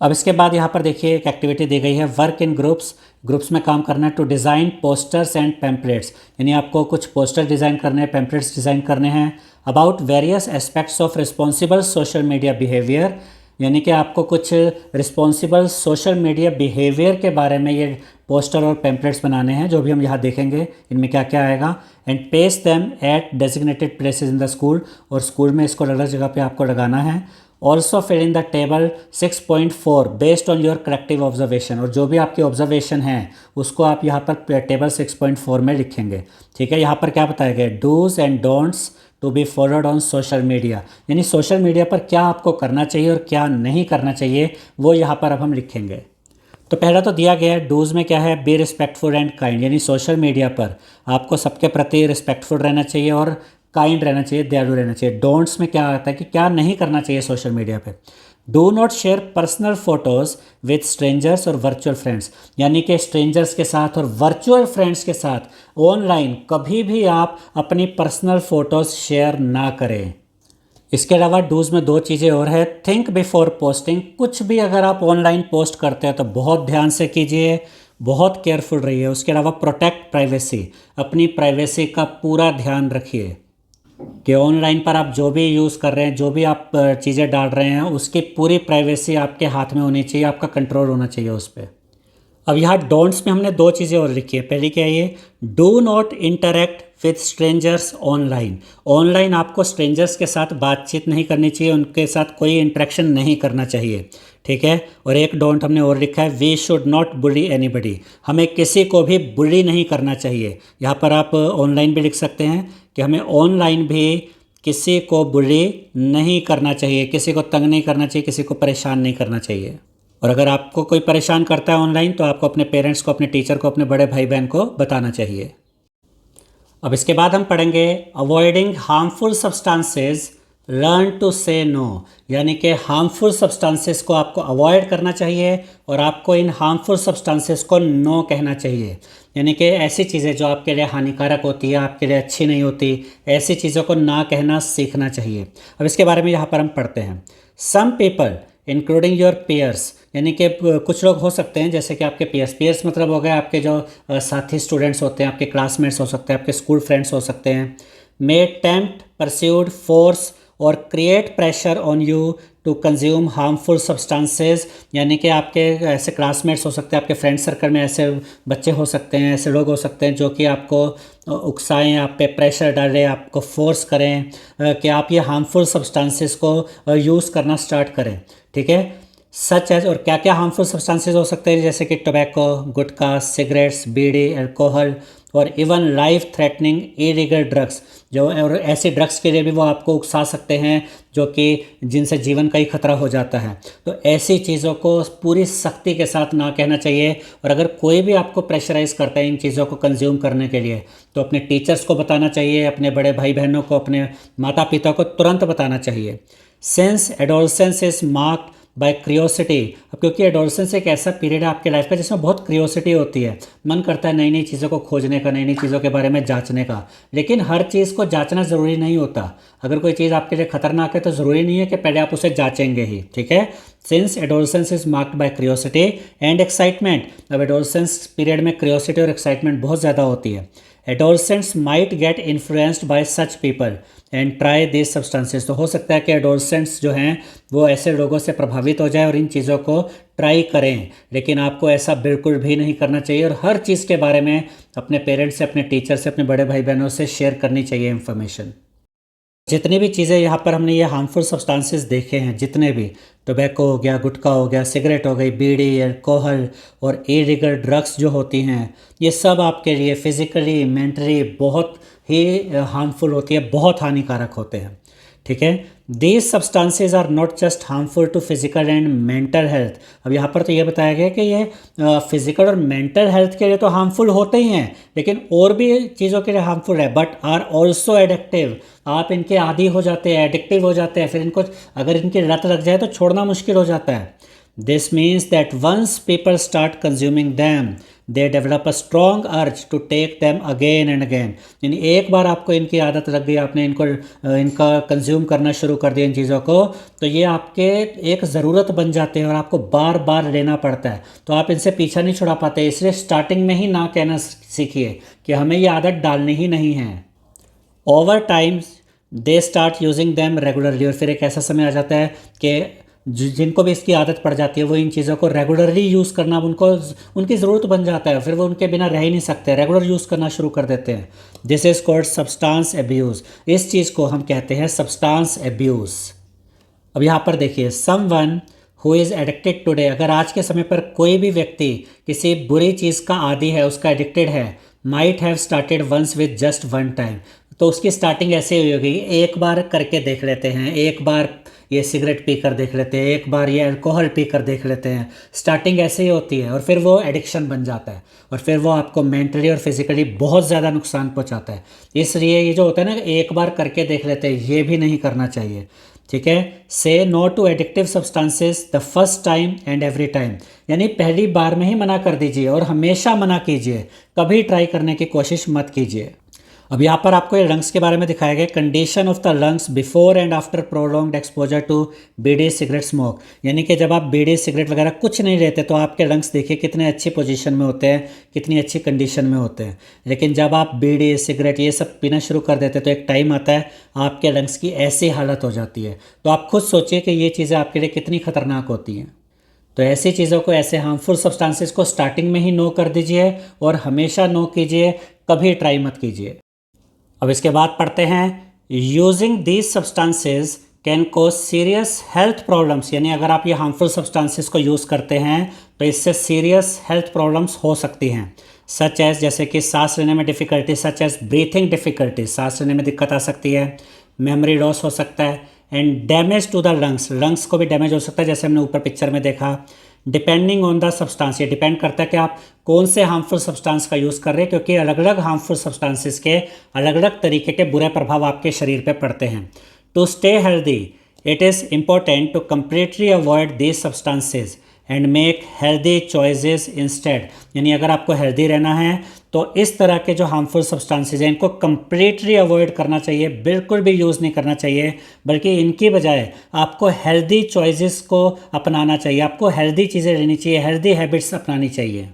अब इसके बाद यहाँ पर देखिए एक एक्टिविटी दी गई है, वर्क इन ग्रुप्स। ग्रुप्स में काम करना है to design posters and pamphlets, यानी आपको कुछ पोस्टर डिज़ाइन करने हैं, पैम्पलेट्स डिज़ाइन करने हैं about various aspects of responsible social media behaviour, यानी कि आपको कुछ रिस्पॉन्सिबल सोशल मीडिया बिहेवियर के बारे में ये पोस्टर और पैम्पलेट्स बनाने हैं, जो भी हम यहाँ देखेंगे इनमें क्या क्या आएगा। And paste them at designated places in the school, और स्कूल में इसको अलग जगह पे आपको लगाना है। Also fill in the table 6.4 based on your collective observation, और जो भी आपकी ऑब्जर्वेशन है उसको आप यहाँ पर टेबल 6.4 में लिखेंगे, ठीक है। यहाँ पर क्या बताया गया, dos and don'ts to be followed on social media, यानी सोशल मीडिया पर क्या आपको करना चाहिए और क्या नहीं करना चाहिए, वो यहाँ पर अब हम लिखेंगे। तो पहला तो दिया गया है, डूज़ में क्या है, बी रिस्पेक्टफुल एंड काइंड, यानी सोशल मीडिया पर आपको सबके प्रति रिस्पेक्टफुल रहना चाहिए और काइंड रहना चाहिए, दयालु रहना चाहिए। डोंट्स में क्या आता है कि क्या नहीं करना चाहिए सोशल मीडिया पे, do not share personal photos with strangers और वर्चुअल फ्रेंड्स, यानी कि स्ट्रेंजर्स के साथ और वर्चुअल फ्रेंड्स के साथ ऑनलाइन कभी भी आप अपनी पर्सनल फ़ोटोज़ शेयर ना करें। इसके अलावा डूज़ में 2 चीज़ें और है, थिंक बिफोर पोस्टिंग, कुछ भी अगर आप ऑनलाइन पोस्ट करते हैं तो बहुत ध्यान से कीजिए, बहुत केयरफुल रहिए। उसके अलावा प्रोटेक्ट प्राइवेसी, अपनी प्राइवेसी का पूरा ध्यान रखिए कि ऑनलाइन पर आप जो भी यूज़ कर रहे हैं, जो भी आप चीज़ें डाल रहे हैं, उसकी पूरी प्राइवेसी आपके हाथ में होनी चाहिए, आपका कंट्रोल होना चाहिए उस पर। अब यहाँ डोंट्स में हमने 2 चीज़ें और लिखी है। पहली क्या है, ये do not interact with strangers online, online आपको स्ट्रेंजर्स के साथ बातचीत नहीं करनी चाहिए, उनके साथ कोई इंटरेक्शन नहीं करना चाहिए, ठीक है। और एक डोंट हमने और लिखा है, we should not bully anybody, हमें किसी को भी बुली नहीं करना चाहिए। यहाँ पर आप ऑनलाइन भी लिख सकते हैं कि हमें ऑनलाइन भी किसी को बुली नहीं करना चाहिए, किसी को तंग नहीं करना चाहिए, किसी को परेशान नहीं करना चाहिए। और अगर आपको कोई परेशान करता है ऑनलाइन, तो आपको अपने पेरेंट्स को, अपने टीचर को, अपने बड़े भाई बहन को बताना चाहिए। अब इसके बाद हम पढ़ेंगे avoiding harmful substances, learn to say no, यानी कि हार्मफुल सब्सटेंसेस को आपको अवॉइड करना चाहिए और आपको इन हार्मफुल सब्सटेंसेस को नो कहना चाहिए, यानी कि ऐसी चीज़ें जो आपके लिए हानिकारक होती है, आपके लिए अच्छी नहीं होती, ऐसी चीज़ों को ना कहना सीखना चाहिए। अब इसके बारे में यहाँ पर हम पढ़ते हैं। Some people including your peers, यानी कि कुछ लोग हो सकते हैं जैसे कि आपके पेयर्स मतलब हो गए आपके जो साथी स्टूडेंट्स होते हैं, आपके क्लासमेट्स हो सकते हैं, आपके स्कूल फ्रेंड्स हो सकते हैं। मे टेम्प्ट, परस्यूड, फोर्स और create pressure on you to consume harmful substances, यानी कि आपके ऐसे क्लासमेट्स हो सकते हैं, आपके फ्रेंड सर्कल में ऐसे बच्चे हो सकते हैं, ऐसे लोग हो सकते हैं जो कि आपको उकसाएं, आप पे प्रेशर डालें, आपको फोर्स करें कि आप ये हार्मफुल सब्सटेंसेस को यूज़ करना स्टार्ट करें। ठीक है, सच एज, और क्या क्या हार्मफुल सब्सटेंसेस हो सकते हैं जैसे कि टोबैको, गुटखा, सिगरेट्स, बीड़ी, अल्कोहल और even life threatening illegal drugs, जो और ऐसे ड्रग्स के लिए भी वो आपको उकसा सकते हैं जो कि जिनसे जीवन का ही खतरा हो जाता है। तो ऐसी चीज़ों को पूरी सख्ती के साथ ना कहना चाहिए, और अगर कोई भी आपको प्रेशराइज़ करता है इन चीज़ों को कंज्यूम करने के लिए तो अपने टीचर्स को बताना चाहिए, अपने बड़े भाई बहनों को, अपने माता पिता को तुरंत बताना चाहिए। Since adolescence is marked by curiosity, अब क्योंकि एडोलसेंस एक ऐसा पीरियड है आपके लाइफ का जिसमें बहुत क्रियोसिटी होती है, मन करता है नई नई चीज़ों को खोजने का, नई नई चीज़ों के बारे में जांचने का, लेकिन हर चीज़ को जांचना ज़रूरी नहीं होता। अगर कोई चीज़ आपके लिए खतरनाक है तो ज़रूरी नहीं है कि पहले आप उसे जांचेंगे ही। ठीक है, since adolescence is marked by curiosity and excitement, अब एडोलसेंस पीरियड में क्रियोसिटी और एक्साइटमेंट बहुत ज़्यादा होती है। Adolescents might get influenced by such people and try this substances, तो हो सकता है कि एडोलसेंट्स जो हैं वो ऐसे लोगों से प्रभावित हो जाए और इन चीज़ों को ट्राई करें, लेकिन आपको ऐसा बिल्कुल भी नहीं करना चाहिए, और हर चीज़ के बारे में अपने पेरेंट्स से, अपने टीचर से, अपने बड़े भाई बहनों से शेयर करनी चाहिए इन्फॉर्मेशन। जितनी भी चीज़ें यहाँ पर हमने ये हार्मफुल सब्सटेंसेस देखे हैं, जितने भी टोबैको हो गया, गुटखा हो गया, सिगरेट हो गई, बीड़ी, अल्कोहल और इलीगल ड्रग्स जो होती हैं, ये सब आपके लिए फिज़िकली, मेंटली बहुत ही हार्मफुल होती है, बहुत हानिकारक होते हैं। ठीक है, these substances are not just harmful to physical and mental health, अब यहाँ पर तो ये बताया गया कि ये फिजिकल और मेंटल हेल्थ के लिए तो हार्मफुल होते ही हैं, लेकिन और भी चीज़ों के लिए हार्मफुल है, बट आर ऑल्सो एडिक्टिव, आप इनके आदी हो जाते हैं, एडिक्टिव हो जाते हैं, फिर इनको अगर इनकी लत लग जाए तो छोड़ना मुश्किल हो जाता है। This means that once people start consuming them they develop a strong urge to take them again and again, यानी एक बार आपको इनकी आदत लग गई, आपने इनका कंज्यूम करना शुरू कर दिया इन चीज़ों को, तो ये आपके एक ज़रूरत बन जाते हैं और आपको बार बार लेना पड़ता है, तो आप इनसे पीछा नहीं छुड़ा पाते। इसलिए स्टार्टिंग में ही ना कहना सीखिए कि हमें ये आदत डालनी ही नहीं है। Over time they start using them regularly, और फिर एक ऐसा समय आ जाता है कि जिनको भी इसकी आदत पड़ जाती है वो इन चीज़ों को रेगुलरली यूज़ करना उनको उनकी ज़रूरत बन जाता है, फिर वो उनके बिना रह ही नहीं सकते, रेगुलर यूज़ करना शुरू कर देते हैं। This is called substance abuse, इस चीज़ को हम कहते हैं सब्सटेंस एब्यूज़। अब यहाँ पर देखिए, someone who is addicted today, अगर आज के समय पर कोई भी व्यक्ति किसी बुरी चीज़ का आदी है, उसका एडिक्टेड है, might have started once with just one time, तो उसकी स्टार्टिंग ऐसे हुई होगी, एक बार करके देख लेते हैं, एक बार ये सिगरेट पी कर देख लेते हैं, एक बार ये अल्कोहल पी कर देख लेते हैं, स्टार्टिंग ऐसे ही होती है और फिर वो एडिक्शन बन जाता है और फिर वो आपको मेंटली और फिजिकली बहुत ज़्यादा नुकसान पहुंचाता है। इसलिए ये जो होता है ना, एक बार करके देख लेते हैं, ये भी नहीं करना चाहिए। ठीक है, say no to addictive substances the first time and every time, यानी पहली बार में ही मना कर दीजिए और हमेशा मना कीजिए, कभी ट्राई करने की कोशिश मत कीजिए। अब यहाँ पर आपको ये लंग्स के बारे में दिखाया गया, condition of the lungs before and after prolonged exposure to bidi, cigarette, smoke, यानी कि जब आप बीड़ी, सिगरेट वगैरह कुछ नहीं लेते तो आपके लंग्स देखिए कितने अच्छी पोजीशन में होते हैं, कितनी अच्छी कंडीशन में होते हैं, लेकिन जब आप बीड़ी, सिगरेट ये सब पीना शुरू कर देते तो एक टाइम आता है आपके लंग्स की ऐसी हालत हो जाती है। तो आप खुद सोचिए कि ये चीज़ें आपके लिए कितनी खतरनाक होती हैं। तो ऐसी चीज़ों को, ऐसे हार्मफुल सब्सटेंसेस को स्टार्टिंग में ही नो कर दीजिए और हमेशा नो कीजिए, कभी ट्राई मत कीजिए। अब इसके बाद पढ़ते हैं, using these substances can cause serious health problems, यानी अगर आप ये हार्मफुल सब्सटेंसेस को यूज़ करते हैं तो इससे सीरियस हेल्थ प्रॉब्लम्स हो सकती हैं, सच एज, जैसे कि सांस लेने में difficulty, such as breathing difficulty, सांस लेने में दिक्कत आ सकती है, मेमोरी लॉस हो सकता है, and damage to the lungs, lungs को भी डैमेज हो सकता है जैसे हमने ऊपर पिक्चर में देखा। डिपेंडिंग ऑन द सब्सटेंस, ये डिपेंड करता है कि आप कौन से हार्मफुल सब्सटेंस का यूज़ कर रहे हैं, क्योंकि अलग अलग हार्मफुल सब्सटेंसेस के अलग अलग तरीके के बुरे प्रभाव आपके शरीर पे पड़ते हैं। To stay healthy it is important to completely avoid these substances and make healthy choices instead, यानी अगर आपको हेल्दी रहना है तो इस तरह के जो हार्मफुल सब्सटेंसेज हैं इनको कंप्लीटली अवॉइड करना चाहिए, बिल्कुल भी यूज़ नहीं करना चाहिए, बल्कि इनकी बजाय आपको हेल्दी चॉइसेस को अपनाना चाहिए, आपको हेल्दी चीज़ें लेनी चाहिए, हेल्दी हैबिट्स अपनानी चाहिए।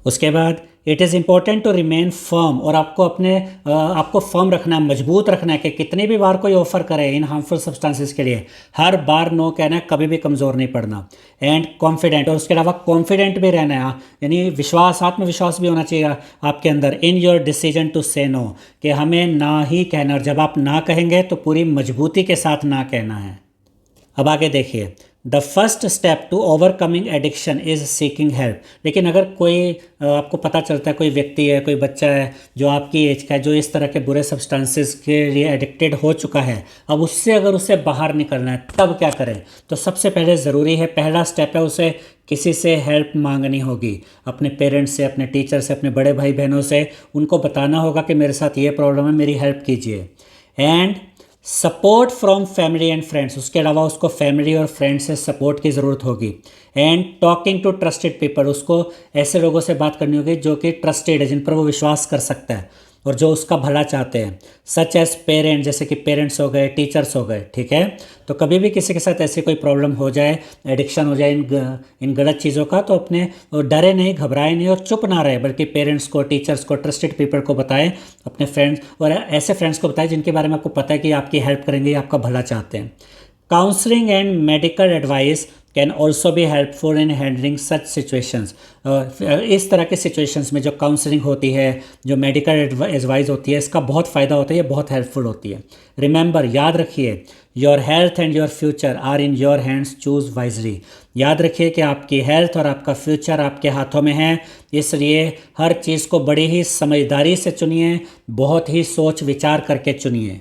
उसके बाद it is important to remain firm, और आपको फर्म रखना है, मजबूत रखना है कि कितनी भी बार कोई ऑफर करे इन हार्मफुल सब्सटेंसेस के लिए, हर बार नो कहना है, कभी भी कमज़ोर नहीं पड़ना। एंड कॉन्फिडेंट, और उसके अलावा कॉन्फिडेंट भी रहना है, यानी विश्वास, आत्मविश्वास भी होना चाहिए आपके अंदर in your decision to say no, कि हमें ना ही कहना, और जब आप ना कहेंगे तो पूरी मजबूती के साथ ना कहना है। अब आगे देखिए, the first step to overcoming addiction is seeking help. लेकिन अगर कोई आपको पता चलता है, कोई व्यक्ति है, कोई बच्चा है जो आपकी एज का है, जो इस तरह के बुरे सब्सटेंसेस के लिए एडिक्टेड हो चुका है, अब उससे अगर उसे बाहर निकलना है तब क्या करें? तो सबसे पहले ज़रूरी है, पहला स्टेप है, उसे किसी से हेल्प मांगनी होगी, अपने पेरेंट्स से, अपने टीचर से, अपने बड़े भाई बहनों से। उनको बताना होगा कि मेरे साथ ये प्रॉब्लम है, मेरी हेल्प कीजिए। And support from family and friends, उसके अलावा उसको फैमिली और फ्रेंड्स से सपोर्ट की ज़रूरत होगी। And talking to trusted people, उसको ऐसे लोगों से बात करनी होगी जो कि ट्रस्टेड है, जिन पर वो विश्वास कर सकता है और जो उसका भला चाहते हैं, सच एज पेरेंट, जैसे कि पेरेंट्स हो गए, टीचर्स हो गए। ठीक है, तो कभी भी किसी के साथ ऐसी कोई प्रॉब्लम हो जाए, एडिक्शन हो जाए इन गलत चीज़ों का, तो अपने डरे नहीं, घबराए नहीं और चुप ना रहे, बल्कि पेरेंट्स को, टीचर्स को, ट्रस्टेड पीपल को बताएं, अपने फ्रेंड्स, और ऐसे फ्रेंड्स को बताएं जिनके बारे में आपको पता है कि आपकी हेल्प करेंगे, आपका भला चाहते हैं। Counselling and medical advice can also भी helpful in handling such situations. इस तरह के सिचुएशंस में जो काउंसलिंग होती है, जो मेडिकल एडवाइस होती है, इसका बहुत फ़ायदा होता है, ये बहुत हेल्पफुल होती है। रिमेंबर, याद रखिए, your health and your future are in your hands, choose wisely. याद रखिए कि आपकी हेल्थ और आपका फ्यूचर आपके हाथों में है, इसलिए हर चीज़ को बड़ी ही समझदारी से चुनिए, बहुत ही सोच विचार करके चुनिए।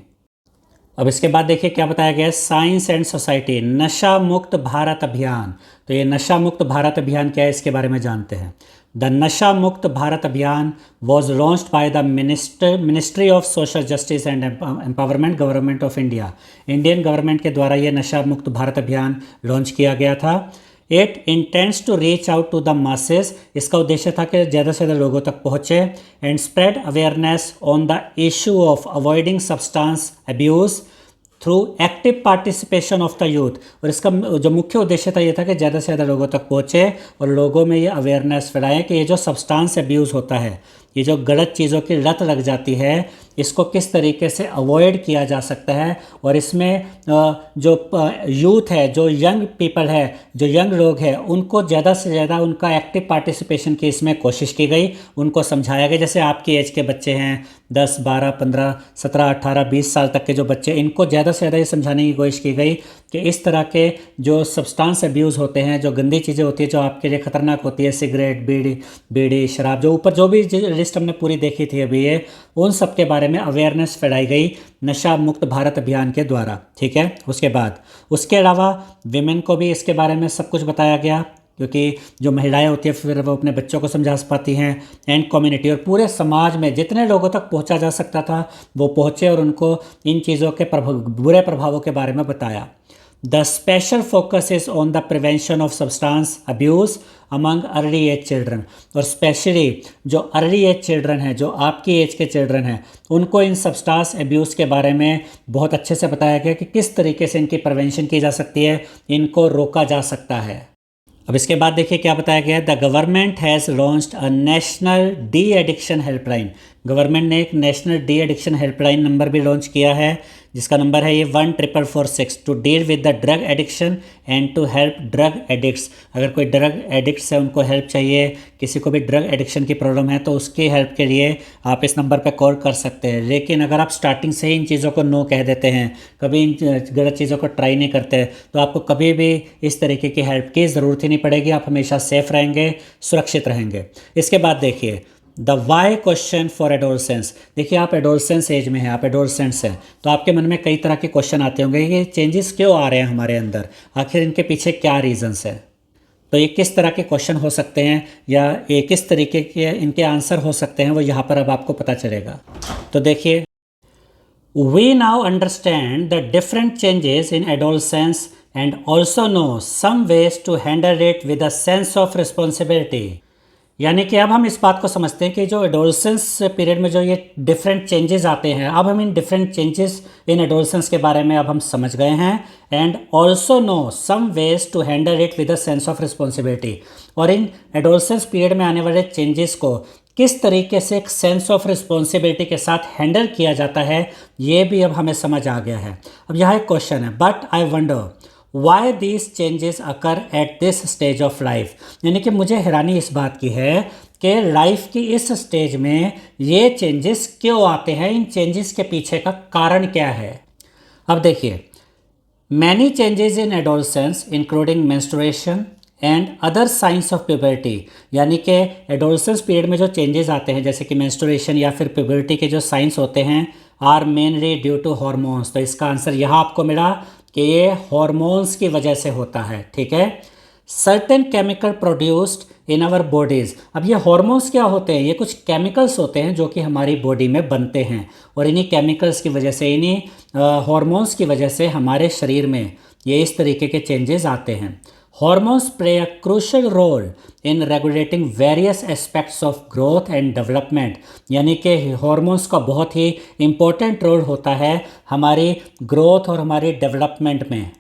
अब इसके बाद देखिए क्या बताया गया है, साइंस एंड सोसाइटी, नशा मुक्त भारत अभियान। तो ये नशा मुक्त भारत अभियान क्या है, इसके बारे में जानते हैं। द नशा मुक्त भारत अभियान was launched by the ministry of social justice and empowerment, government of India. Indian government के द्वारा ये नशा मुक्त भारत अभियान लॉन्च किया गया था। It intends to reach out to the masses, इसका उद्देश्य था कि ज़्यादा से ज़्यादा लोगों तक पहुँचे। And spread awareness on the issue of avoiding substance abuse through active participation of the youth. और इसका जो मुख्य उद्देश्य था ये था कि ज़्यादा से ज़्यादा लोगों तक पहुँचे और लोगों में ये अवेयरनेस फैलाएं कि ये जो सब्सटेंस अब्यूज़ होता है, ये जो गलत चीज़ों की लत लग जाती है, इसको किस तरीके से अवॉइड किया जा सकता है। और इसमें जो यूथ है, जो यंग पीपल है, जो यंग लोग हैं, उनको ज़्यादा से ज़्यादा उनका एक्टिव पार्टिसिपेशन की इसमें कोशिश की गई, उनको समझाया गया। जैसे आपकी एज के बच्चे हैं, 10, 12, 15, 17, 18, 20 साल तक के जो बच्चे, इनको ज़्यादा से ज़्यादा ये समझाने की कोशिश की गई कि इस तरह के जो सब्सटेंस अब्यूज़ होते हैं, जो गंदी चीज़ें होती है, जो आपके लिए ख़तरनाक होती है, सिगरेट, बीड़ी, शराब, जो ऊपर जो भी लिस्ट हमने पूरी देखी थी अभी, ये उन सब के बारे में अवेयरनेस फैलाई गई नशा मुक्त भारत अभियान के द्वारा। ठीक है, उसके अलावा विमेन को भी इसके बारे में सब कुछ बताया गया, क्योंकि जो महिलाएं होती हैं फिर वो अपने बच्चों को समझा पाती हैं। एंड कम्युनिटी, और पूरे समाज में जितने लोगों तक पहुंचा जा सकता था वो पहुंचे और उनको इन चीज़ों के बुरे प्रभावों के बारे में बताया। The special focus is on the prevention of substance abuse among early age children. और स्पेशली जो अर्ली एज चिल्ड्रन हैं, जो आपकी एज के चिल्ड्रन हैं, उनको इन सब्सटेंस अब्यूज़ के बारे में बहुत अच्छे से बताया गया कि किस तरीके से इनकी प्रिवेंशन की जा सकती है, इनको रोका जा सकता है। अब इसके बाद देखिए क्या बताया गया है, the government has launched a national de addiction helpline. Government ने एक national de addiction helpline number भी लॉन्च किया है, जिसका नंबर है ये 1446, to deal with the drug addiction and to help drug addicts. अगर कोई ड्रग एडिक्ट्स है, उनको हेल्प चाहिए, किसी को भी ड्रग एडिक्शन की प्रॉब्लम है, तो उसकी हेल्प के लिए आप इस नंबर पर कॉल कर सकते हैं। लेकिन अगर आप स्टार्टिंग से ही इन चीज़ों को नो कह देते हैं, कभी इन गलत चीज़ों को ट्राई नहीं करते, तो आपको कभी भी इस तरीके की हेल्प की ज़रूरत ही नहीं पड़ेगी, आप हमेशा सेफ रहेंगे, सुरक्षित रहेंगे। इसके बाद देखिए the why question for adolescence. देखिए आप एडोलसेंस एज में हैं, आप एडोलसेंट्स हैं, तो आपके मन में कई तरह के क्वेश्चन आते होंगे, ये चेंजेस क्यों आ रहे हैं हमारे अंदर, आखिर इनके पीछे क्या रीजंस है। तो ये किस तरह के क्वेश्चन हो सकते हैं या ये किस तरीके के इनके आंसर हो सकते हैं, वो यहाँ पर अब आपको पता चलेगा। तो देखिए, we now understand the different changes in adolescence and also know some ways to handle it with a sense of responsibility. यानी कि अब हम इस बात को समझते हैं कि जो एडोलसेंस पीरियड में जो ये डिफरेंट चेंजेस आते हैं, अब हम इन डिफरेंट चेंजेस इन एडोलसेंस के बारे में अब हम समझ गए हैं and also know some ways to handle it with a sense of responsibility. और इन एडोलसेंस पीरियड में आने वाले चेंजेस को किस तरीके से एक सेंस ऑफ रिस्पॉन्सिबिलिटी के साथ हैंडल किया जाता है, ये भी अब हमें समझ आ गया है। अब यहाँ एक क्वेश्चन है, but I wonder why these changes occur at this stage of life. यानी कि मुझे हैरानी इस बात की है कि लाइफ की इस स्टेज में ये चेंजेस क्यों आते हैं, इन चेंजेस के पीछे का कारण क्या है। अब देखिए, many changes in adolescence including menstruation and other science of puberty. यानी कि एडोलसेंस पीरियड में जो चेंजेस आते हैं जैसे कि मेंस्ट्रुएशन या फिर प्यूबर्टी के जो साइंस होते हैं are mainly due to hormones. तो इसका आंसर यहाँ आपको मिला कि ये हॉर्मोन्स की वजह से होता है, ठीक है। Certain chemical produced in our bodies. अब ये हॉर्मोन्स क्या होते हैं, ये कुछ केमिकल्स होते हैं जो कि हमारी बॉडी में बनते हैं और इन्हीं केमिकल्स की वजह से, इन्हीं हॉर्मोन्स की वजह से हमारे शरीर में ये इस तरीके के चेंजेस आते हैं। Hormones play a crucial role in regulating various aspects of growth and development. यानी कि हॉर्मोन्स का बहुत ही इम्पोर्टेंट रोल होता है हमारी ग्रोथ और हमारी डेवलपमेंट में।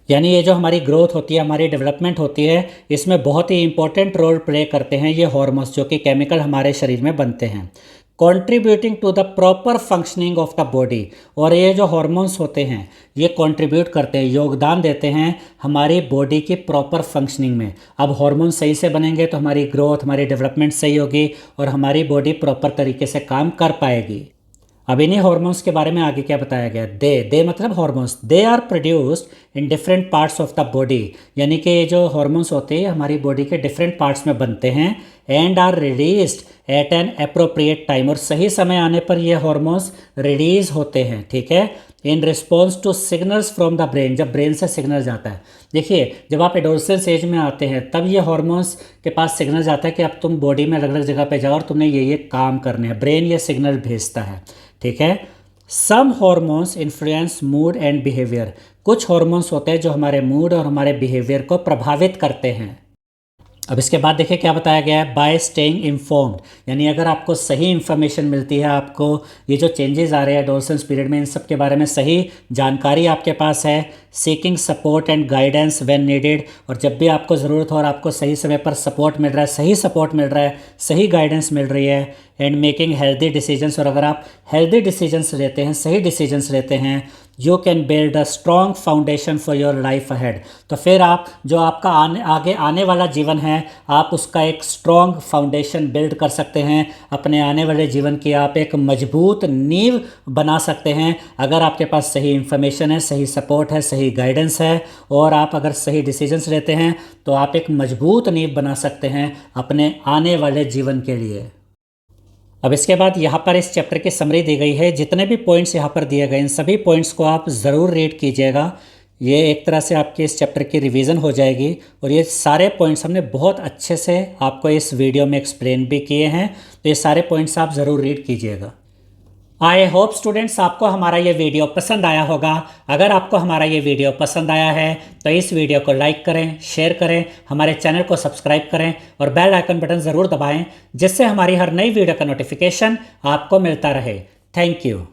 यानी ये जो हमारी ग्रोथ होती है, हमारी डेवलपमेंट होती है, इसमें बहुत ही इंपॉर्टेंट रोल प्ले करते हैं ये हॉर्मोन्स जो कि केमिकल हमारे शरीर में बनते हैं। Contributing to the proper functioning of the body. और ये जो हॉर्मोन्स होते हैं ये कंट्रीब्यूट करते हैं, योगदान देते हैं हमारी बॉडी की प्रॉपर फंक्शनिंग में। अब हॉर्मोन सही से बनेंगे तो हमारी ग्रोथ, हमारी डेवलपमेंट सही होगी और हमारी बॉडी प्रॉपर तरीके से काम कर पाएगी। अब इन्हीं हॉर्मोन्स के बारे में आगे क्या बताया गया, दे मतलब hormones, they are produced in different parts of the body. यानी कि ये जो हॉर्मोन्स होते हैं हमारी बॉडी के डिफरेंट पार्ट्स में बनते हैं and are released at an appropriate time. और सही समय आने पर ये हॉर्मोन्स रिलीज होते हैं, ठीक है, in response to signals from the brain. जब ब्रेन से सिग्नल जाता है, देखिए जब आप एडोलसेंस एज में आते हैं तब ये हॉर्मोन्स के पास सिग्नल जाता है कि अब तुम बॉडी में अलग अलग जगह पे जाओ और तुमने ये काम करने हैं, ब्रेन ये सिग्नल भेजता है, ठीक है। Some hormones influence mood and behaviour. कुछ हॉर्मोन्स होते हैं जो हमारे मूड और हमारे बिहेवियर को प्रभावित करते हैं। अब इसके बाद देखिए क्या बताया गया है, बाय स्टेइंग इन्फॉर्म्ड। यानी अगर आपको सही इन्फॉर्मेशन मिलती है, आपको ये जो चेंजेस आ रहे हैं एडोलसेंस पीरियड में इन सब के बारे में सही जानकारी आपके पास है, seeking support and guidance when needed. और जब भी आपको ज़रूरत हो और आपको सही समय पर सपोर्ट मिल रहा है, सही सपोर्ट मिल रहा है, सही गाइडेंस मिल रही है, एंड मेकिंग हेल्दी डिसीजंस। और अगर आप हेल्दी डिसीजंस लेते हैं, सही डिसीजंस लेते हैं, you can build a strong foundation for your life ahead. तो फिर आप जो आपका आगे आने वाला जीवन है, आप उसका एक स्ट्रॉन्ग फाउंडेशन बिल्ड कर सकते हैं। अपने आने वाले जीवन की आप एक मजबूत नींव बना सकते हैं अगर आपके पास सही इन्फॉर्मेशन है, सही सपोर्ट है, सही गाइडेंस है और आप अगर सही डिसीजंस लेते हैं तो आप एक मजबूत नींव बना सकते हैं अपने आने वाले जीवन के लिए। अब इसके बाद यहाँ पर इस चैप्टर की समरी दी गई है। जितने भी पॉइंट्स यहाँ पर दिए गए इन सभी पॉइंट्स को आप ज़रूर रीड कीजिएगा। ये एक तरह से आपकी इस चैप्टर की रिवीजन हो जाएगी और ये सारे पॉइंट्स हमने बहुत अच्छे से आपको इस वीडियो में एक्सप्लेन भी किए हैं, तो ये सारे पॉइंट्स आप ज़रूर रीड कीजिएगा। आई होप स्टूडेंट्स आपको हमारा ये वीडियो पसंद आया होगा। अगर आपको हमारा ये वीडियो पसंद आया है तो इस वीडियो को लाइक करें, शेयर करें, हमारे चैनल को सब्सक्राइब करें और बेल आइकन बटन ज़रूर दबाएं जिससे हमारी हर नई वीडियो का नोटिफिकेशन आपको मिलता रहे। Thank you.